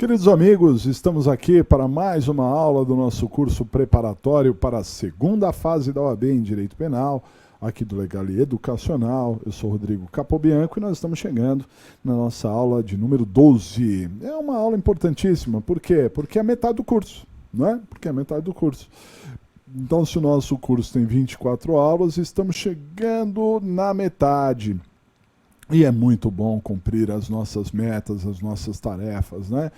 Queridos amigos, estamos aqui para mais uma aula do nosso curso preparatório para a segunda fase da OAB em Direito Penal, aqui do Legal e Educacional. Eu sou Rodrigo Capobianco e nós estamos chegando na nossa aula de número 12. É uma aula importantíssima, por quê? Porque é metade do curso, não é? Porque é metade do curso. Então, se o nosso curso tem 24 aulas, estamos chegando na metade. E é muito bom cumprir as nossas metas, as nossas tarefas, né?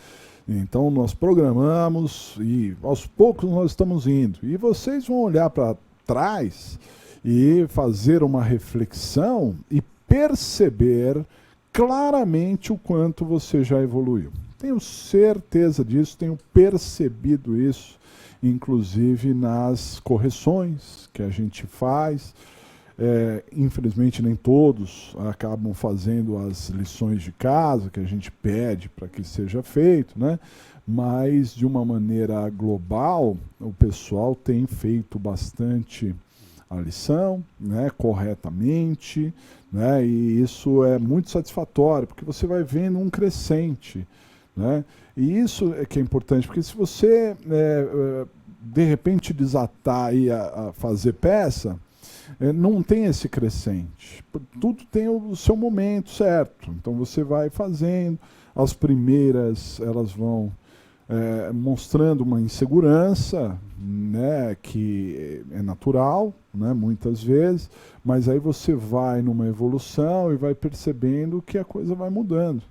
Então nós programamos e aos poucos nós estamos indo. E vocês vão olhar para trás e fazer uma reflexão e perceber claramente o quanto você já evoluiu. Tenho certeza disso, tenho percebido isso, inclusive nas correções que a gente faz. Infelizmente nem todos acabam fazendo as lições de casa que a gente pede para que seja feito, né? Mas de uma maneira global o pessoal tem feito bastante a lição, né, corretamente, né, e isso é muito satisfatório porque você vai vendo um crescente, né? E isso é que é importante, porque se você de repente desatar aí a fazer peça, não tem esse crescente. Tudo tem o seu momento certo. Então você vai fazendo. As primeiras elas vão mostrando uma insegurança, né, que é natural, né, muitas vezes, mas aí você vai numa evolução e vai percebendo que a coisa vai mudando,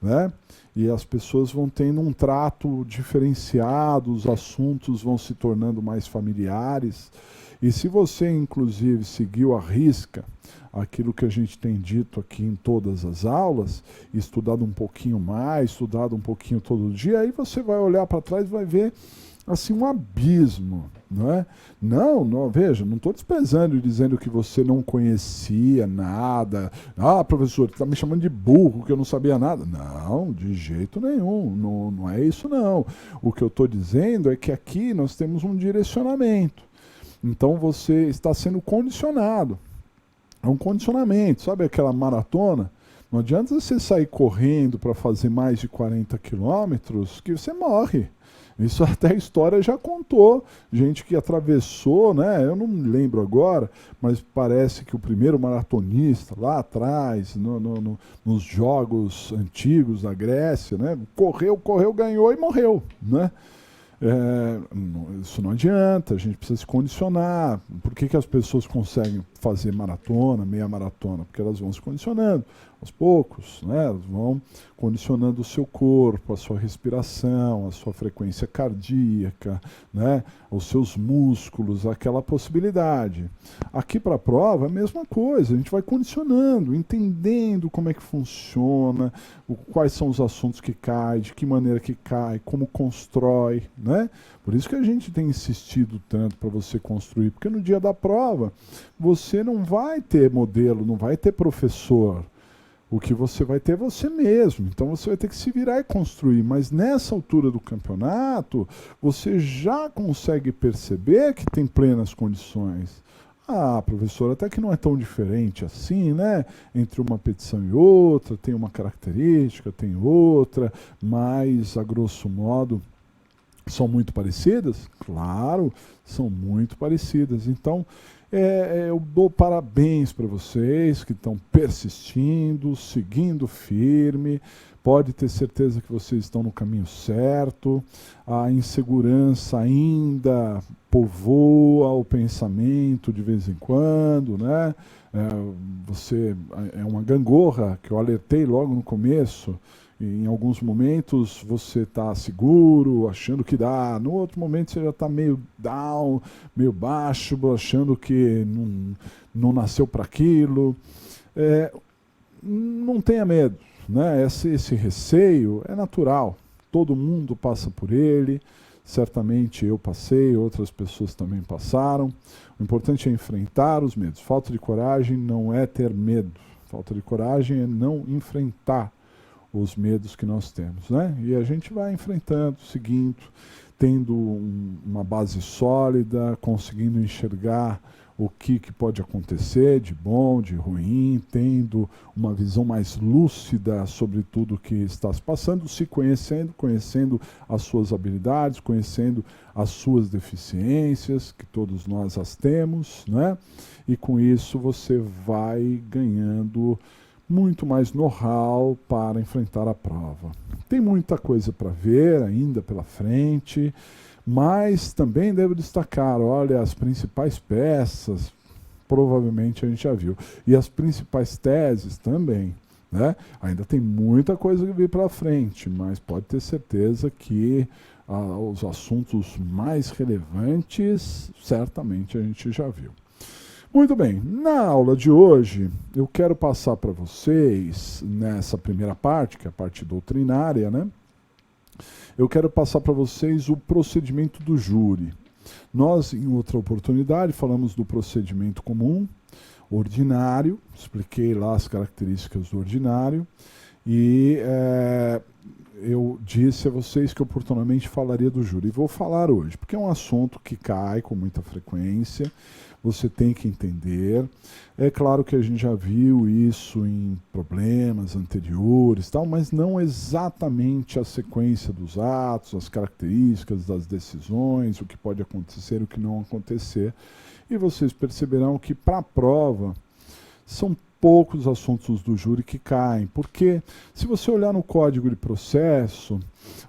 né? E as pessoas vão tendo um trato diferenciado, os assuntos vão se tornando mais familiares. E se você, inclusive, seguiu à risca aquilo que a gente tem dito aqui em todas as aulas, estudado um pouquinho mais, estudado um pouquinho todo dia, aí você vai olhar para trás e vai ver assim um abismo, não é? Não, veja, não estou desprezando e dizendo que você não conhecia nada. Ah, professor, está me chamando de burro, que eu não sabia nada. Não, de jeito nenhum, não é isso não. O que eu estou dizendo é que aqui nós temos um direcionamento. Então você está sendo condicionado. É um condicionamento, sabe aquela maratona? Não adianta você sair correndo para fazer mais de 40 quilômetros que você morre. Isso até a história já contou. Gente que atravessou, né? Eu não me lembro agora, mas parece que o primeiro maratonista lá atrás, nos jogos antigos da Grécia, né? Correu, ganhou e morreu, né? Isso não adianta, a gente precisa se condicionar. Por que as pessoas conseguem fazer maratona, meia maratona? Porque elas vão se condicionando aos poucos, né? Elas vão condicionando o seu corpo, a sua respiração, a sua frequência cardíaca, né? Os seus músculos, aquela possibilidade. Aqui para a prova é a mesma coisa, a gente vai condicionando, entendendo como é que funciona, quais são os assuntos que caem, de que maneira que cai, como constrói, né? Por isso que a gente tem insistido tanto para você construir, porque no dia da prova você não vai ter modelo, não vai ter professor. O que você vai ter é você mesmo. Então você vai ter que se virar e construir. Mas nessa altura do campeonato, você já consegue perceber que tem plenas condições. Ah, professor, até que não é tão diferente assim, né? Entre uma petição e outra, tem uma característica, tem outra, mas, a grosso modo, são muito parecidas? Claro, são muito parecidas. Então, eu dou parabéns para vocês que estão persistindo, seguindo firme. Pode ter certeza que vocês estão no caminho certo. A insegurança ainda povoa o pensamento de vez em quando, né? Você é uma gangorra que eu alertei logo no começo. Em alguns momentos você está seguro, achando que dá. No outro momento você já está meio down, meio baixo, achando que não nasceu para aquilo. Não tenha medo, né? Esse receio é natural. Todo mundo passa por ele. Certamente eu passei, outras pessoas também passaram. O importante é enfrentar os medos. Falta de coragem não é ter medo. Falta de coragem é não enfrentar os medos que nós temos, né? E a gente vai enfrentando, seguindo, tendo uma base sólida, conseguindo enxergar o que pode acontecer de bom, de ruim, tendo uma visão mais lúcida sobre tudo o que está se passando, se conhecendo, conhecendo as suas habilidades, conhecendo as suas deficiências, que todos nós as temos, né? E com isso você vai ganhando muito mais know-how para enfrentar a prova. Tem muita coisa para ver ainda pela frente, mas também devo destacar, olha, as principais peças, provavelmente a gente já viu, e as principais teses também, né? Ainda tem muita coisa que vir pela frente, mas pode ter certeza que os assuntos mais relevantes, certamente a gente já viu. Muito bem, na aula de hoje eu quero passar para vocês, nessa primeira parte, que é a parte doutrinária, né? Eu quero passar para vocês o procedimento do júri. Nós, em outra oportunidade, falamos do procedimento comum, ordinário, expliquei lá as características do ordinário, e eu disse a vocês que oportunamente falaria do júri. E vou falar hoje, porque é um assunto que cai com muita frequência, você tem que entender. É claro que a gente já viu isso em problemas anteriores, tal, mas não exatamente a sequência dos atos, as características das decisões, o que pode acontecer, o que não acontecer. E vocês perceberão que para a prova são poucos assuntos do júri que caem, porque se você olhar no Código de Processo,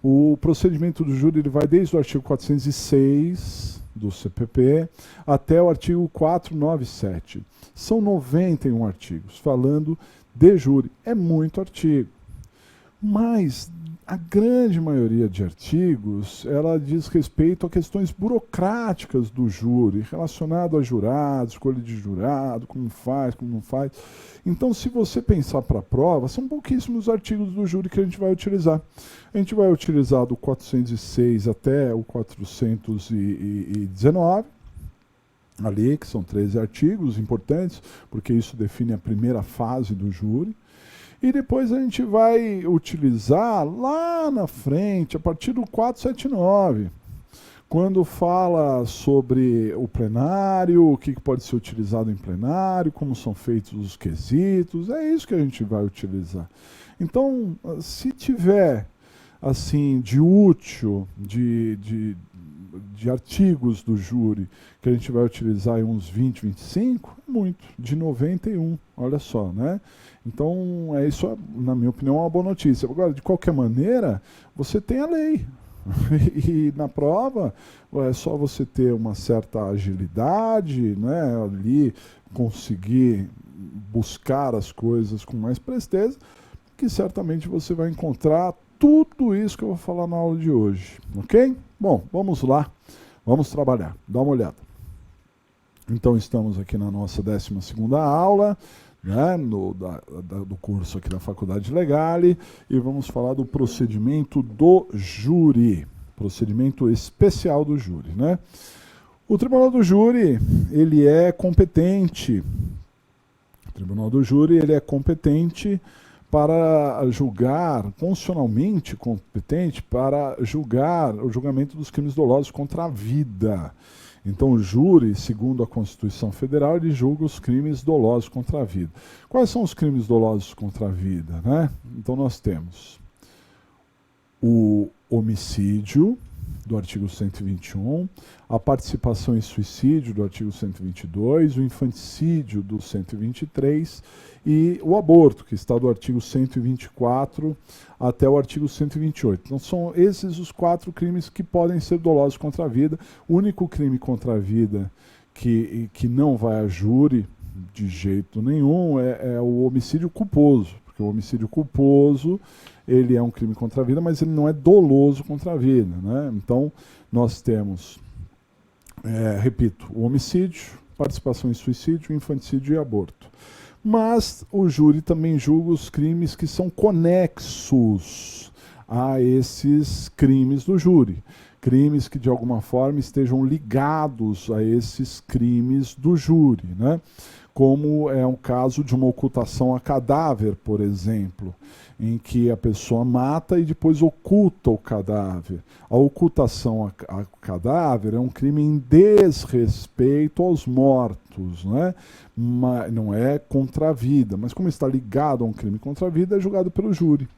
o procedimento do júri ele vai desde o artigo 406 do CPP até o artigo 497. São 91 artigos falando de júri. É muito artigo. Mas a grande maioria de artigos, ela diz respeito a questões burocráticas do júri, relacionado a jurados, escolha de jurado, como faz, como não faz. Então, se você pensar para a prova, são pouquíssimos artigos do júri que a gente vai utilizar. A gente vai utilizar do 406 até o 419, ali, que são 13 artigos importantes, porque isso define a primeira fase do júri. E depois a gente vai utilizar lá na frente, a partir do 479, quando fala sobre o plenário, o que pode ser utilizado em plenário, como são feitos os quesitos, é isso que a gente vai utilizar. Então, se tiver, assim, de útil, de artigos do júri, que a gente vai utilizar em uns 20, 25, muito, de 91, olha só, né? Então, isso, na minha opinião, é uma boa notícia. Agora, de qualquer maneira, você tem a lei. E na prova, é só você ter uma certa agilidade, né, ali, conseguir buscar as coisas com mais presteza, que certamente você vai encontrar tudo isso que eu vou falar na aula de hoje. Ok? Bom, vamos lá. Vamos trabalhar. Dá uma olhada. Então, estamos aqui na nossa 12ª aula, né, do curso aqui da Faculdade Legale, e vamos falar do procedimento do júri, procedimento especial do júri, né? O Tribunal do Júri, ele é competente, o Tribunal do Júri, ele é competente para julgar, constitucionalmente competente para julgar o julgamento dos crimes dolosos contra a vida. Então, o júri, segundo a Constituição Federal, ele julga os crimes dolosos contra a vida. Quais são os crimes dolosos contra a vida, né? Então, nós temos o homicídio, do artigo 121, a participação em suicídio, do artigo 122, o infanticídio, do 123, e o aborto, que está do artigo 124 até o artigo 128. Então, são esses os 4 crimes que podem ser dolosos contra a vida. O único crime contra a vida que não vai a júri de jeito nenhum é o homicídio culposo, porque o homicídio culposo ele é um crime contra a vida, mas ele não é doloso contra a vida, né? Então, nós temos, repito, o homicídio, participação em suicídio, infanticídio e aborto. Mas o júri também julga os crimes que são conexos a esses crimes do júri. Crimes que, de alguma forma, estejam ligados a esses crimes do júri, né? como é um caso de uma ocultação a cadáver, por exemplo, em que a pessoa mata e depois oculta o cadáver. A ocultação a cadáver é um crime em desrespeito aos mortos, né? Não é contra a vida, mas como está ligado a um crime contra a vida, é julgado pelo júri.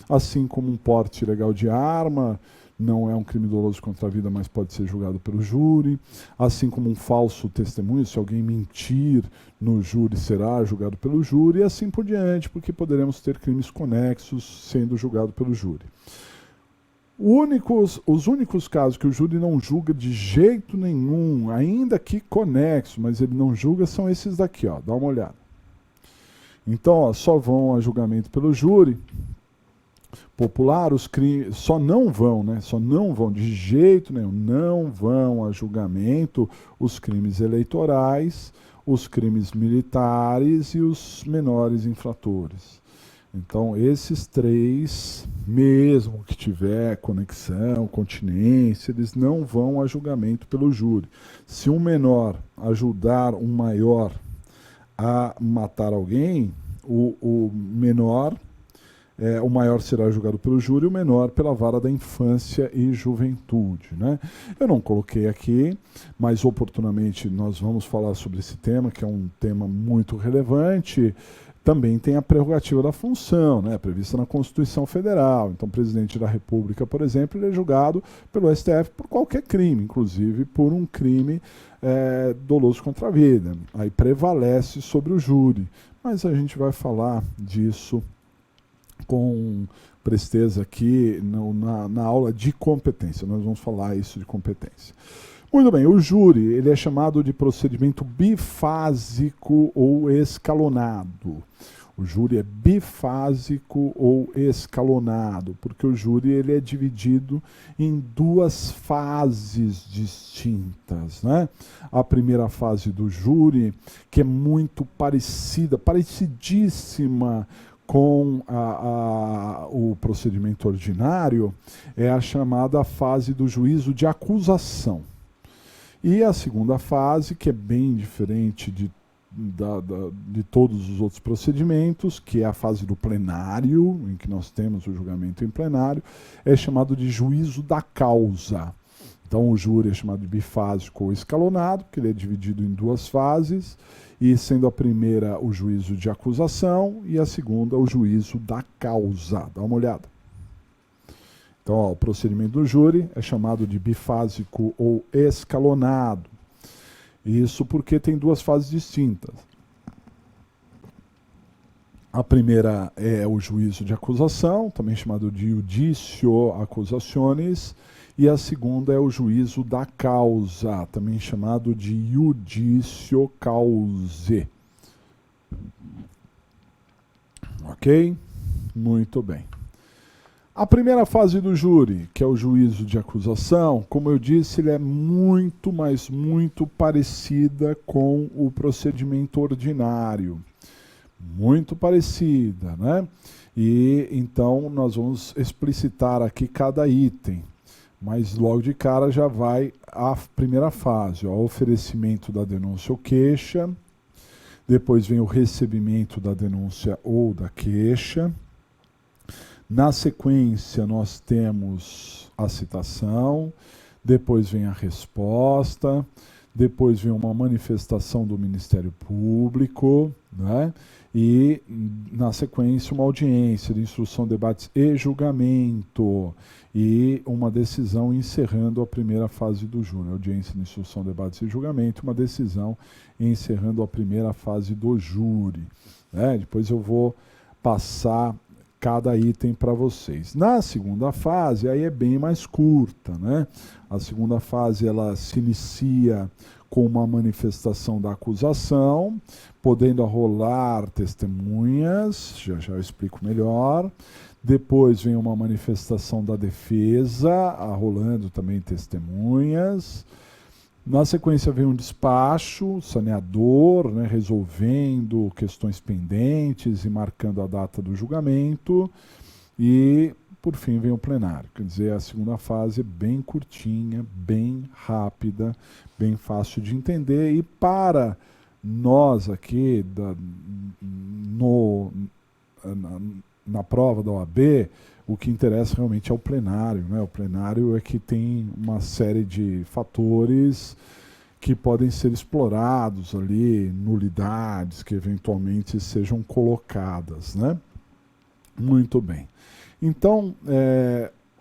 Assim como um porte ilegal de arma não é um crime doloso contra a vida, mas pode ser julgado pelo júri. Assim como um falso testemunho, se alguém mentir no júri, será julgado pelo júri, e assim por diante, porque poderemos ter crimes conexos sendo julgado pelo júri. Os únicos casos que o júri não julga de jeito nenhum, ainda que conexo, mas ele não julga, são esses daqui, ó, dá uma olhada. Então, ó, só vão a julgamento pelo júri popular, os crimes só não vão de jeito nenhum, não vão a julgamento os crimes eleitorais, os crimes militares e os menores infratores. Então, esses três, mesmo que tiver conexão, continência, eles não vão a julgamento pelo júri. Se um menor ajudar um maior a matar alguém, o maior será julgado pelo júri, o menor pela vara da infância e juventude, né? Eu não coloquei aqui, mas oportunamente nós vamos falar sobre esse tema, que é um tema muito relevante. Também tem a prerrogativa da função, né, prevista na Constituição Federal. Então, o presidente da República, por exemplo, ele é julgado pelo STF por qualquer crime, inclusive por um crime doloso contra a vida. Aí prevalece sobre o júri. Mas a gente vai falar disso com presteza aqui na aula de competência. Nós vamos falar isso de competência. Muito bem, o júri ele é chamado de procedimento bifásico ou escalonado. O júri é bifásico ou escalonado, porque o júri ele é dividido em duas fases distintas, né? A primeira fase do júri, que é muito parecidíssima com o procedimento ordinário, é a chamada fase do juízo de acusação. E a segunda fase, que é bem diferente de todos os outros procedimentos, que é a fase do plenário, em que nós temos o julgamento em plenário, é chamado de juízo da causa. Então o júri é chamado de bifásico ou escalonado, porque ele é dividido em duas fases, e sendo a primeira o juízo de acusação e a segunda o juízo da causa. Dá uma olhada. Então, ó, o procedimento do júri é chamado de bifásico ou escalonado. Isso porque tem duas fases distintas. A primeira é o juízo de acusação, também chamado de iudicio accusationis, e a segunda é o juízo da causa, também chamado de iudicio causae. Ok? Muito bem. A primeira fase do júri, que é o juízo de acusação, como eu disse, ele é muito, mas muito parecida com o procedimento ordinário. Muito parecida, né? E então nós vamos explicitar aqui cada item. Mas logo de cara já vai a primeira fase, ó, o oferecimento da denúncia ou queixa, depois vem o recebimento da denúncia ou da queixa. Na sequência, nós temos a citação, depois vem a resposta, depois vem uma manifestação do Ministério Público, né? E, na sequência, uma audiência de instrução, debates e julgamento, e uma decisão encerrando a primeira fase do júri. Audiência de instrução, debates e julgamento, uma decisão encerrando a primeira fase do júri, né? Depois eu vou passar cada item para vocês. Na segunda fase, aí é bem mais curta, né? A segunda fase, ela se inicia com uma manifestação da acusação, podendo arrolar testemunhas, já eu explico melhor. Depois vem uma manifestação da defesa, arrolando também testemunhas. Na sequência vem um despacho saneador, né, resolvendo questões pendentes e marcando a data do julgamento. E, por fim, vem o plenário. Quer dizer, a segunda fase é bem curtinha, bem rápida, bem fácil de entender. E para nós aqui, na prova da OAB, o que interessa realmente é o plenário, né? O plenário é que tem uma série de fatores que podem ser explorados ali, nulidades que eventualmente sejam colocadas, né? Muito bem. Então,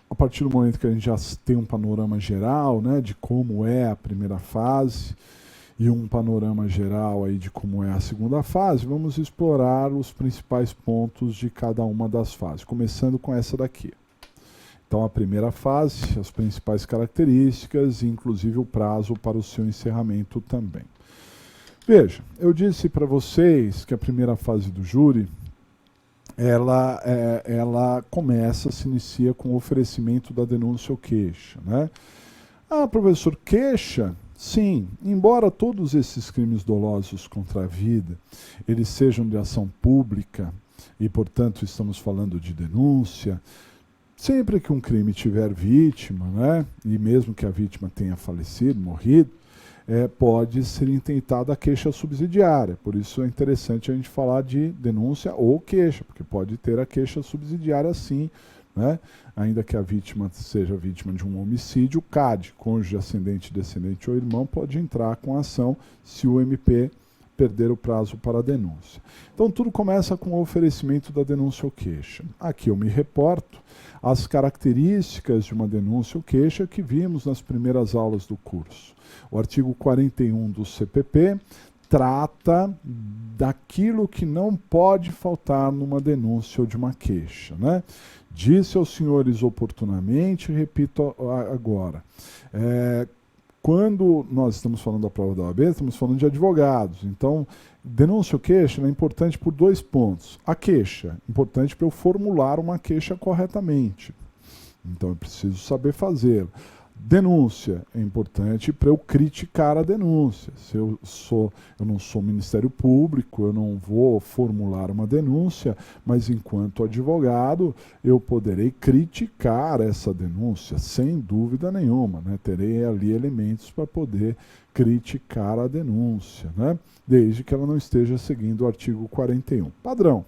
a partir do momento que a gente já tem um panorama geral, né, de como é a primeira fase e um panorama geral aí de como é a segunda fase, vamos explorar os principais pontos de cada uma das fases, começando com essa daqui. Então, a primeira fase, as principais características e inclusive o prazo para o seu encerramento também. Veja, eu disse para vocês que a primeira fase do júri, ela se inicia com o oferecimento da denúncia ou queixa, né? Ah, professor, queixa? Sim, embora todos esses crimes dolosos contra a vida, eles sejam de ação pública, e portanto estamos falando de denúncia, sempre que um crime tiver vítima, né, e mesmo que a vítima tenha falecido, morrido, pode ser intentada a queixa subsidiária. Por isso é interessante a gente falar de denúncia ou queixa, porque pode ter a queixa subsidiária sim, né? Ainda que a vítima seja vítima de um homicídio, o CAD, cônjuge, ascendente, descendente ou irmão, pode entrar com a ação se o MP perder o prazo para a denúncia. Então tudo começa com o oferecimento da denúncia ou queixa. Aqui eu me reporto às características de uma denúncia ou queixa que vimos nas primeiras aulas do curso. O artigo 41 do CPP trata daquilo que não pode faltar numa denúncia ou de uma queixa, né? Disse aos senhores oportunamente, repito agora, quando nós estamos falando da prova da OAB, estamos falando de advogados. Então, denúncia ou queixa é importante por 2 pontos. A queixa, importante para eu formular uma queixa corretamente. Então, eu preciso saber fazê-la. Denúncia é importante para eu criticar a denúncia. Se eu não sou Ministério Público, eu não vou formular uma denúncia, mas enquanto advogado eu poderei criticar essa denúncia, sem dúvida nenhuma, né? Terei ali elementos para poder criticar a denúncia, né? Desde que ela não esteja seguindo o artigo 41. Padrão.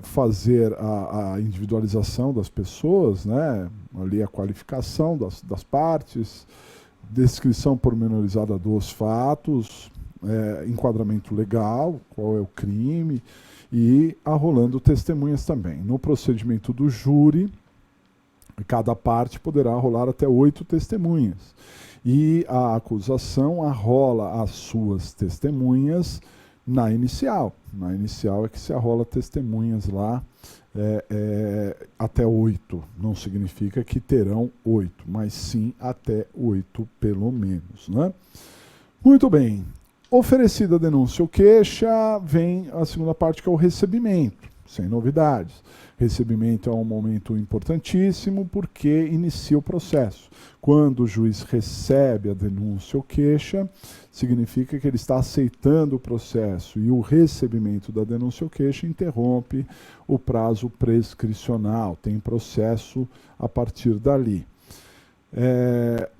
Fazer a individualização das pessoas, né? Ali a qualificação das partes, descrição pormenorizada dos fatos, enquadramento legal, qual é o crime, e arrolando testemunhas também. No procedimento do júri, cada parte poderá arrolar até 8 testemunhas. E a acusação arrola as suas testemunhas na inicial. Na inicial é que se arrola testemunhas lá até 8. Não significa que terão 8, mas sim até 8 pelo menos, né? Muito bem. Oferecida a denúncia ou queixa, vem a segunda parte, que é o recebimento, sem novidades. Recebimento é um momento importantíssimo porque inicia o processo. Quando o juiz recebe a denúncia ou queixa, significa que ele está aceitando o processo, e o recebimento da denúncia ou queixa interrompe o prazo prescricional, tem processo a partir dali.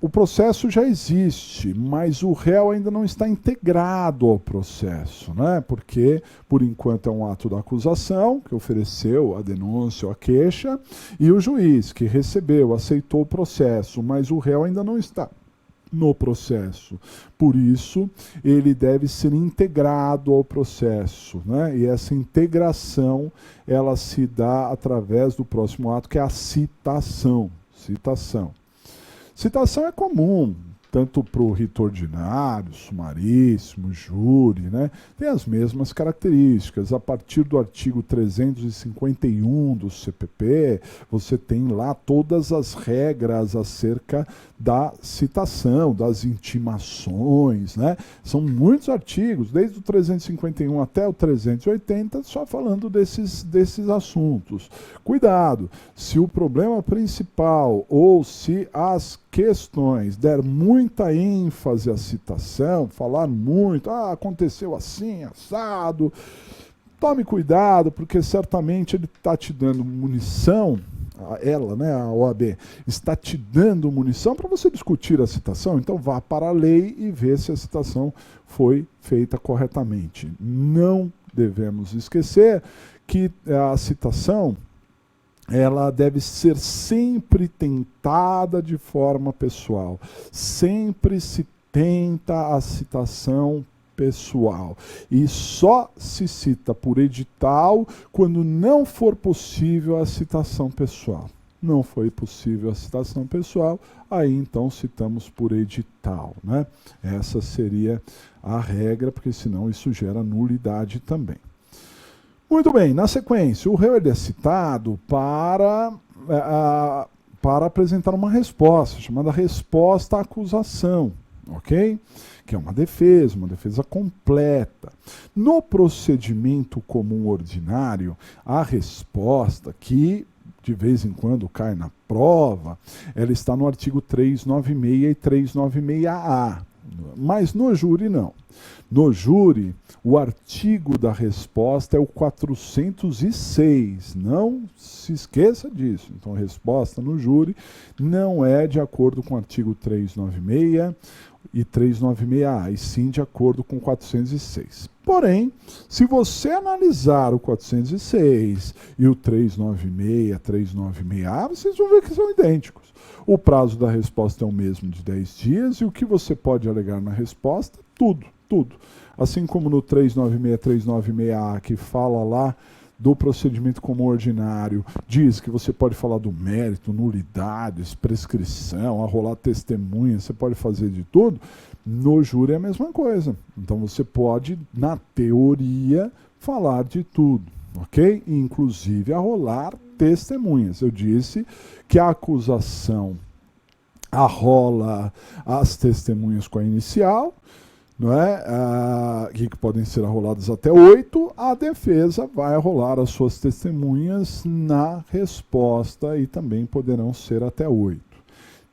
O processo já existe, mas o réu ainda não está integrado ao processo, né? Porque, por enquanto, é um ato da acusação, que ofereceu a denúncia ou a queixa, e o juiz, que recebeu, aceitou o processo, mas o réu ainda não está no processo. Por isso, ele deve ser integrado ao processo, né? E essa integração, ela se dá através do próximo ato, que é a citação. Citação é comum, tanto para o rito ordinário, sumaríssimo, júri, né? Tem as mesmas características. A partir do artigo 351 do CPP, você tem lá todas as regras acerca da citação, das intimações, né? São muitos artigos, desde o 351 até o 380, só falando desses assuntos. Cuidado, se o problema principal ou se as questões der muita ênfase à citação, falar muito, aconteceu assim, assado, tome cuidado, porque certamente ele está te dando munição ela, né, a OAB, está te dando munição para você discutir a citação, então vá para a lei e vê se a citação foi feita corretamente. Não devemos esquecer que a citação ela deve ser sempre tentada de forma pessoal. Sempre se tenta a citação pessoal. E só se cita por edital quando não for possível a citação pessoal. Não foi possível a citação pessoal, aí então citamos por edital, né? Essa seria a regra, porque senão isso gera nulidade também. Muito bem, na sequência, o réu ele é citado para apresentar uma resposta, chamada resposta à acusação, ok? Que é uma defesa completa. No procedimento comum ordinário, a resposta, que de vez em quando cai na prova, ela está no artigo 396 e 396-A, mas no júri não. No júri, o artigo da resposta é o 406. Não se esqueça disso. Então, a resposta no júri não é de acordo com o artigo 396 e 396-A, e sim de acordo com o 406. Porém, se você analisar o 406 e o 396, 396-A, vocês vão ver que são idênticos. O prazo da resposta é o mesmo de 10 dias e o que você pode alegar na resposta? Tudo. Assim como no 396, 396-A, que fala lá do procedimento comum ordinário, diz que você pode falar do mérito, nulidades, prescrição, arrolar testemunha, você pode fazer de tudo. No júri é a mesma coisa. Então você pode, na teoria, falar de tudo, ok? Inclusive arrolar testemunhas. Eu disse que a acusação arrola as testemunhas com a inicial, não é? Que podem ser arroladas até 8, a defesa vai arrolar as suas testemunhas na resposta e também poderão ser até 8.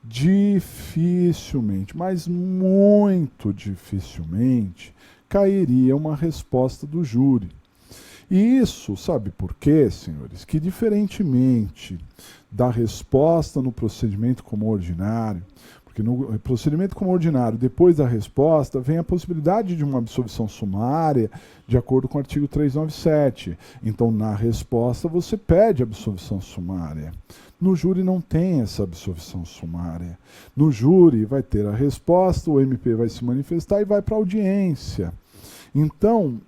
Dificilmente, mas muito dificilmente, cairia uma resposta do júri. E isso, sabe por quê, senhores? Que diferentemente da resposta no procedimento comum ordinário, porque no procedimento comum ordinário, depois da resposta, vem a possibilidade de uma absolvição sumária, de acordo com o artigo 397. Então, na resposta, você pede absolvição sumária. No júri não tem essa absolvição sumária. No júri vai ter a resposta, o MP vai se manifestar e vai para a audiência. Então,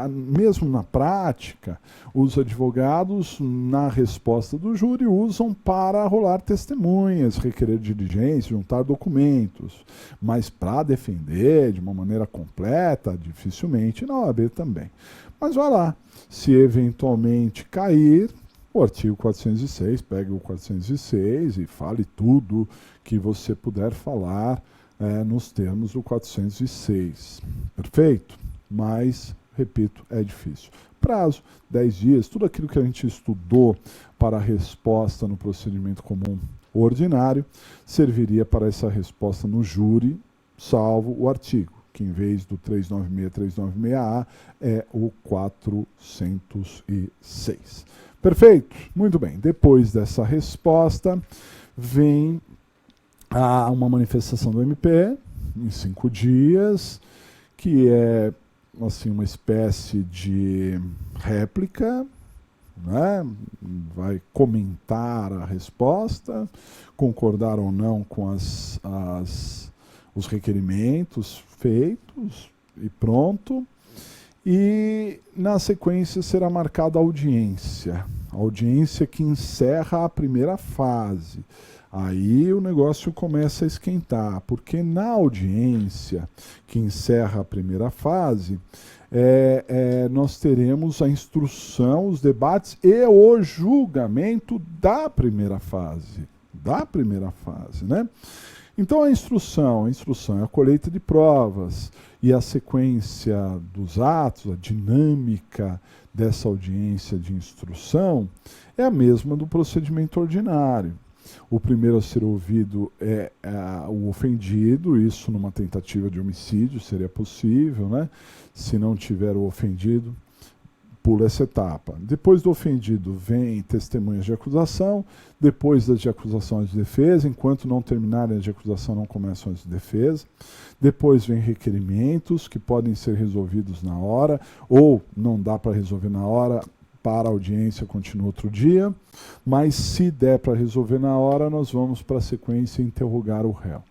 mesmo na prática, os advogados, na resposta do júri, usam para rolar testemunhas, requerer diligência, juntar documentos. Mas para defender de uma maneira completa, dificilmente, na OAB também. Mas vai lá, se eventualmente cair, o artigo 406, pegue o 406 e fale tudo que você puder falar nos termos do 406. Perfeito? Mas, repito, é difícil. Prazo, 10 dias, tudo aquilo que a gente estudou para a resposta no procedimento comum ordinário, serviria para essa resposta no júri, salvo o artigo, que em vez do 396, 396-A, é o 406. Perfeito? Muito bem. Depois dessa resposta, vem uma manifestação do MP, em 5 dias, que é assim, uma espécie de réplica, né? Vai comentar a resposta, concordar ou não com os requerimentos feitos e pronto. E na sequência será marcada a audiência que encerra a primeira fase. Aí o negócio começa a esquentar, porque na audiência que encerra a primeira fase, nós teremos a instrução, os debates e o julgamento da primeira fase. Né? Então a instrução é a colheita de provas e a sequência dos atos, a dinâmica dessa audiência de instrução é a mesma do procedimento ordinário. O primeiro a ser ouvido é o ofendido, isso numa tentativa de homicídio seria possível, né? Se não tiver o ofendido, pula essa etapa. Depois do ofendido vem testemunhas de acusação, depois das de acusação de defesa, enquanto não terminarem as de acusação não começam as de defesa. Depois vem requerimentos que podem ser resolvidos na hora, ou não dá para resolver na hora, para a audiência continua outro dia, mas se der para resolver na hora, nós vamos para a sequência interrogar o réu.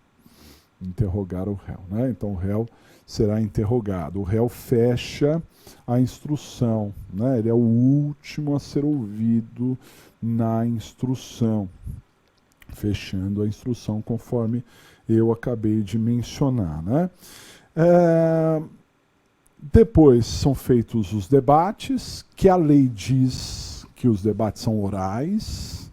Interrogar o réu, né? Então o réu será interrogado. O réu fecha a instrução, né? Ele é o último a ser ouvido na instrução, fechando a instrução conforme eu acabei de mencionar, né? Depois são feitos os debates, que a lei diz que os debates são orais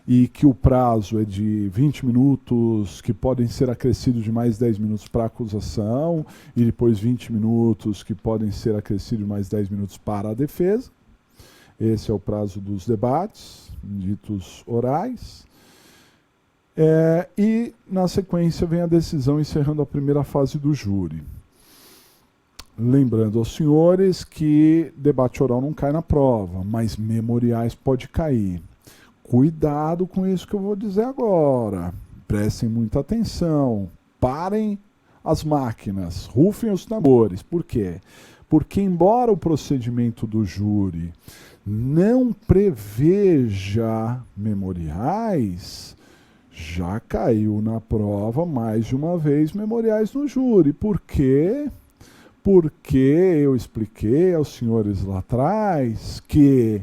e que o prazo é de 20 minutos, que podem ser acrescidos de mais 10 minutos para a acusação, e depois 20 minutos, que podem ser acrescidos de mais 10 minutos para a defesa. Esse é o prazo dos debates, ditos orais. E, na sequência, vem a decisão encerrando a primeira fase do júri. Lembrando aos senhores que debate oral não cai na prova, mas memoriais pode cair. Cuidado com isso que eu vou dizer agora. Prestem muita atenção. Parem as máquinas, rufem os tambores. Por quê? Porque, embora o procedimento do júri não preveja memoriais, já caiu na prova mais de uma vez memoriais no júri. Por quê? Porque eu expliquei aos senhores lá atrás que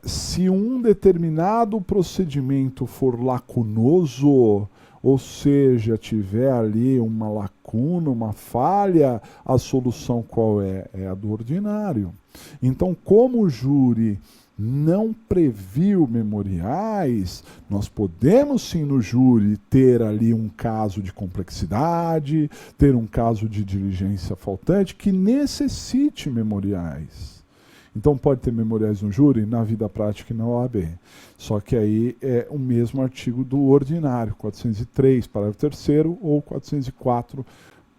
se um determinado procedimento for lacunoso, ou seja, tiver ali uma lacuna, uma falha, a solução qual é? É a do ordinário. Então, como o júri não previu memoriais, nós podemos sim no júri ter ali um caso de complexidade, ter um caso de diligência faltante que necessite memoriais. Então pode ter memoriais no júri, na vida prática e na OAB. Só que aí é o mesmo artigo do ordinário, 403, parágrafo 3º, ou 404,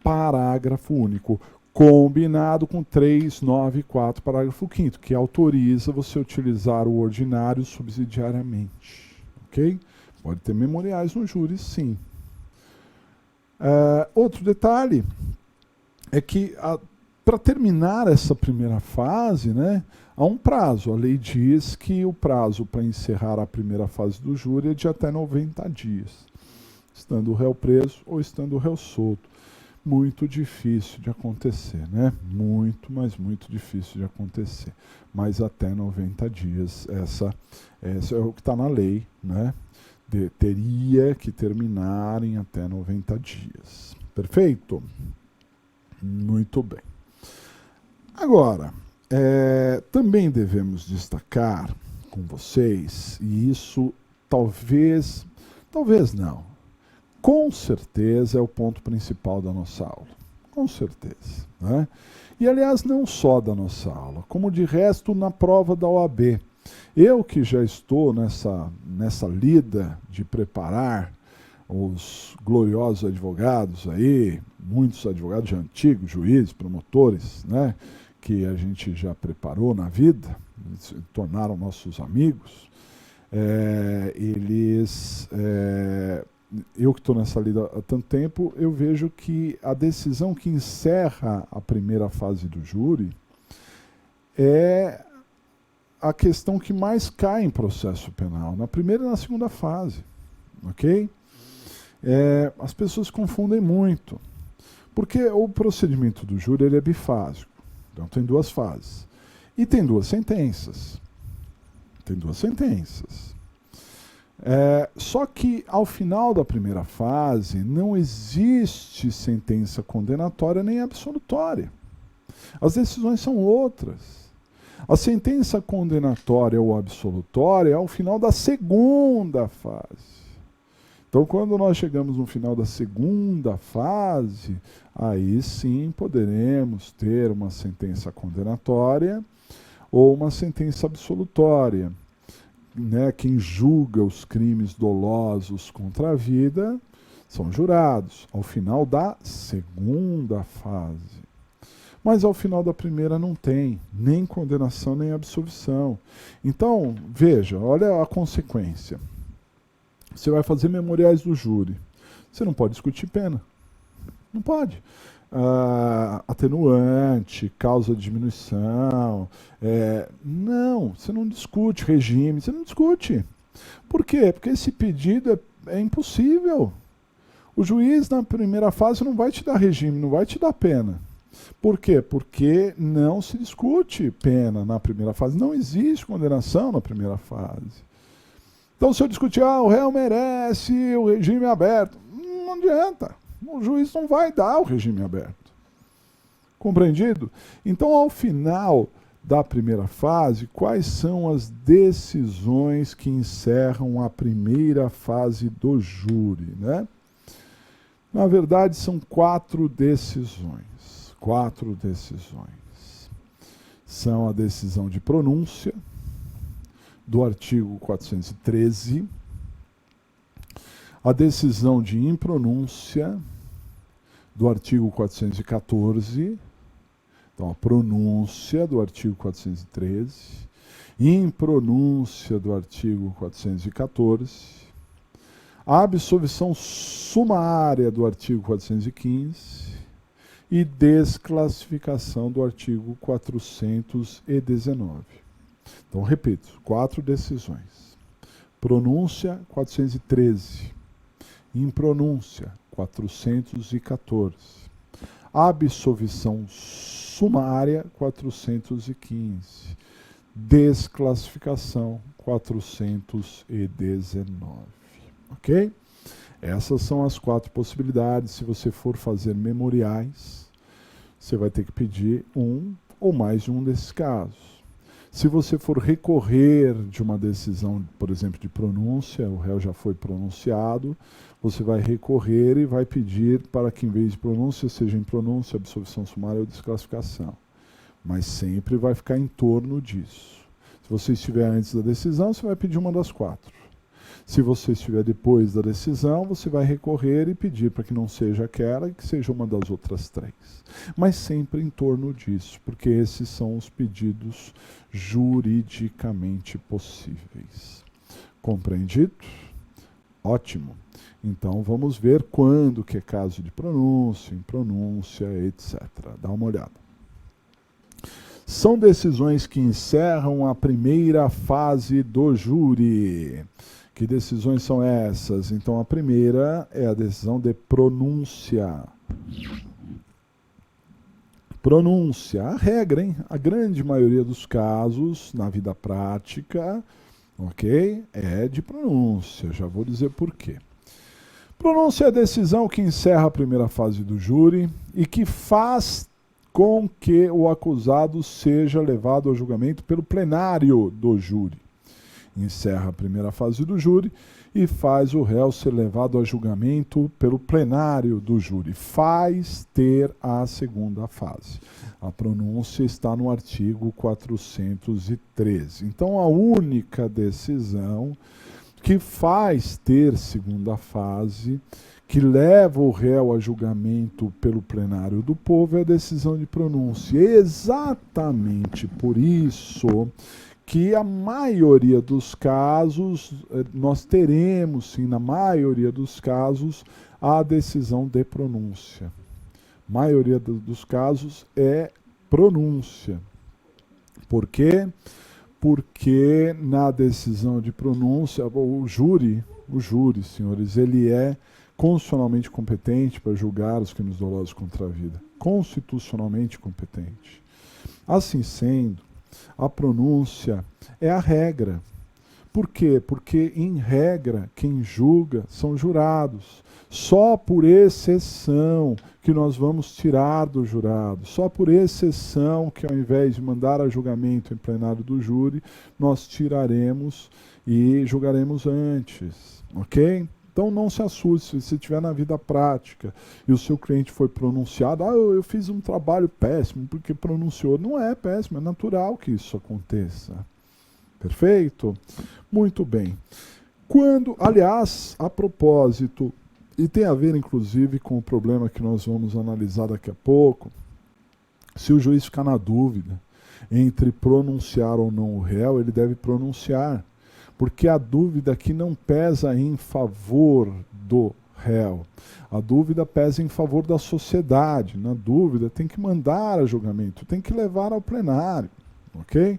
parágrafo único. Combinado com 394, parágrafo 5º, que autoriza você utilizar o ordinário subsidiariamente. Ok? Pode ter memoriais no júri, sim. Outro detalhe é que, para terminar essa primeira fase, né, há um prazo. A lei diz que o prazo para encerrar a primeira fase do júri é de até 90 dias, estando o réu preso ou estando o réu solto. Muito difícil de acontecer, né? Muito, mas muito difícil de acontecer. Mas até 90 dias, essa é o que está na lei, né? Teria que terminar em até 90 dias. Perfeito? Muito bem. Agora, também devemos destacar com vocês, e isso talvez não, com certeza é o ponto principal da nossa aula. Com certeza. Né? E, aliás, não só da nossa aula, como de resto na prova da OAB. Eu que já estou nessa lida de preparar os gloriosos advogados aí, muitos advogados já antigos, juízes, promotores, né, que a gente já preparou na vida, se tornaram nossos amigos, eu que estou nessa lida há tanto tempo, eu vejo que a decisão que encerra a primeira fase do júri é a questão que mais cai em processo penal, na primeira e na segunda fase. Ok? As pessoas confundem muito, porque o procedimento do júri ele é bifásico, então tem duas fases, e tem duas sentenças. Só que ao final da primeira fase não existe sentença condenatória nem absolutória. As decisões são outras. A sentença condenatória ou absolutória é ao final da segunda fase. Então, quando nós chegamos no final da segunda fase, aí sim poderemos ter uma sentença condenatória ou uma sentença absolutória. Né? Quem julga os crimes dolosos contra a vida são jurados, ao final da segunda fase. Mas ao final da primeira não tem nem condenação nem absolvição. Então, veja, olha a consequência. Você vai fazer memoriais do júri. Você não pode discutir pena. Não pode. Atenuante, causa de diminuição. Não, você não discute regime, você não discute. Por quê? Porque esse pedido é impossível. O juiz, na primeira fase, não vai te dar regime, não vai te dar pena. Por quê? Porque não se discute pena na primeira fase. Não existe condenação na primeira fase. Então, se eu discutir, o réu merece o regime aberto, não adianta. O juiz não vai dar o regime aberto. Compreendido? Então, ao final da primeira fase, quais são as decisões que encerram a primeira fase do júri, né? Na verdade, são 4 decisões. 4 decisões. São a decisão de pronúncia, do artigo 413, a decisão de impronúncia, do artigo 414, então a pronúncia do artigo 413, impronúncia do artigo 414, a absolvição sumária do artigo 415 e desclassificação do artigo 419. Então, repito, 4 decisões. Pronúncia, 413. Impronúncia, 414. Absolvição sumária, 415. Desclassificação, 419. Ok? Essas são as 4 possibilidades. Se você for fazer memoriais, você vai ter que pedir um ou mais de um desses casos. Se você for recorrer de uma decisão, por exemplo, de pronúncia, o réu já foi pronunciado, você vai recorrer e vai pedir para que, em vez de pronúncia, seja impronúncia, absolvição sumária ou desclassificação. Mas sempre vai ficar em torno disso. Se você estiver antes da decisão, você vai pedir uma das 4. Se você estiver depois da decisão, você vai recorrer e pedir para que não seja aquela e que seja uma das outras 3. Mas sempre em torno disso, porque esses são os pedidos juridicamente possíveis. Compreendido? Ótimo. Então vamos ver quando que é caso de pronúncia, impronúncia, etc. Dá uma olhada. São decisões que encerram a primeira fase do júri. Que decisões são essas? Então, a primeira é a decisão de pronúncia. Pronúncia, a regra, hein? A grande maioria dos casos, na vida prática, ok? É de pronúncia, já vou dizer por quê. Pronúncia é a decisão que encerra a primeira fase do júri e que faz com que o acusado seja levado ao julgamento pelo plenário do júri. Encerra a primeira fase do júri e faz o réu ser levado a julgamento pelo plenário do júri. Faz ter a segunda fase. A pronúncia está no artigo 413. Então, a única decisão que faz ter segunda fase, que leva o réu a julgamento pelo plenário do povo, é a decisão de pronúncia. Exatamente por isso que a maioria dos casos, nós teremos, sim, na maioria dos casos, a decisão de pronúncia. A maioria dos casos é pronúncia. Por quê? Porque na decisão de pronúncia, o júri, senhores, ele é constitucionalmente competente para julgar os crimes dolosos contra a vida. Constitucionalmente competente. Assim sendo, a pronúncia é a regra. Por quê? Porque, em regra, quem julga são jurados. Só por exceção que nós vamos tirar do jurado. Só por exceção que, ao invés de mandar a julgamento em plenário do júri, nós tiraremos e julgaremos antes. Ok? Então não se assuste, se estiver na vida prática e o seu cliente foi pronunciado, eu fiz um trabalho péssimo porque pronunciou. Não é péssimo, é natural que isso aconteça. Perfeito? Muito bem. Aliás, a propósito, e tem a ver inclusive com o problema que nós vamos analisar daqui a pouco, Se o juiz ficar na dúvida entre pronunciar ou não o réu, ele deve pronunciar, porque a dúvida aqui não pesa em favor do réu. A dúvida pesa em favor da sociedade. Na dúvida, tem que mandar a julgamento, tem que levar ao plenário, ok?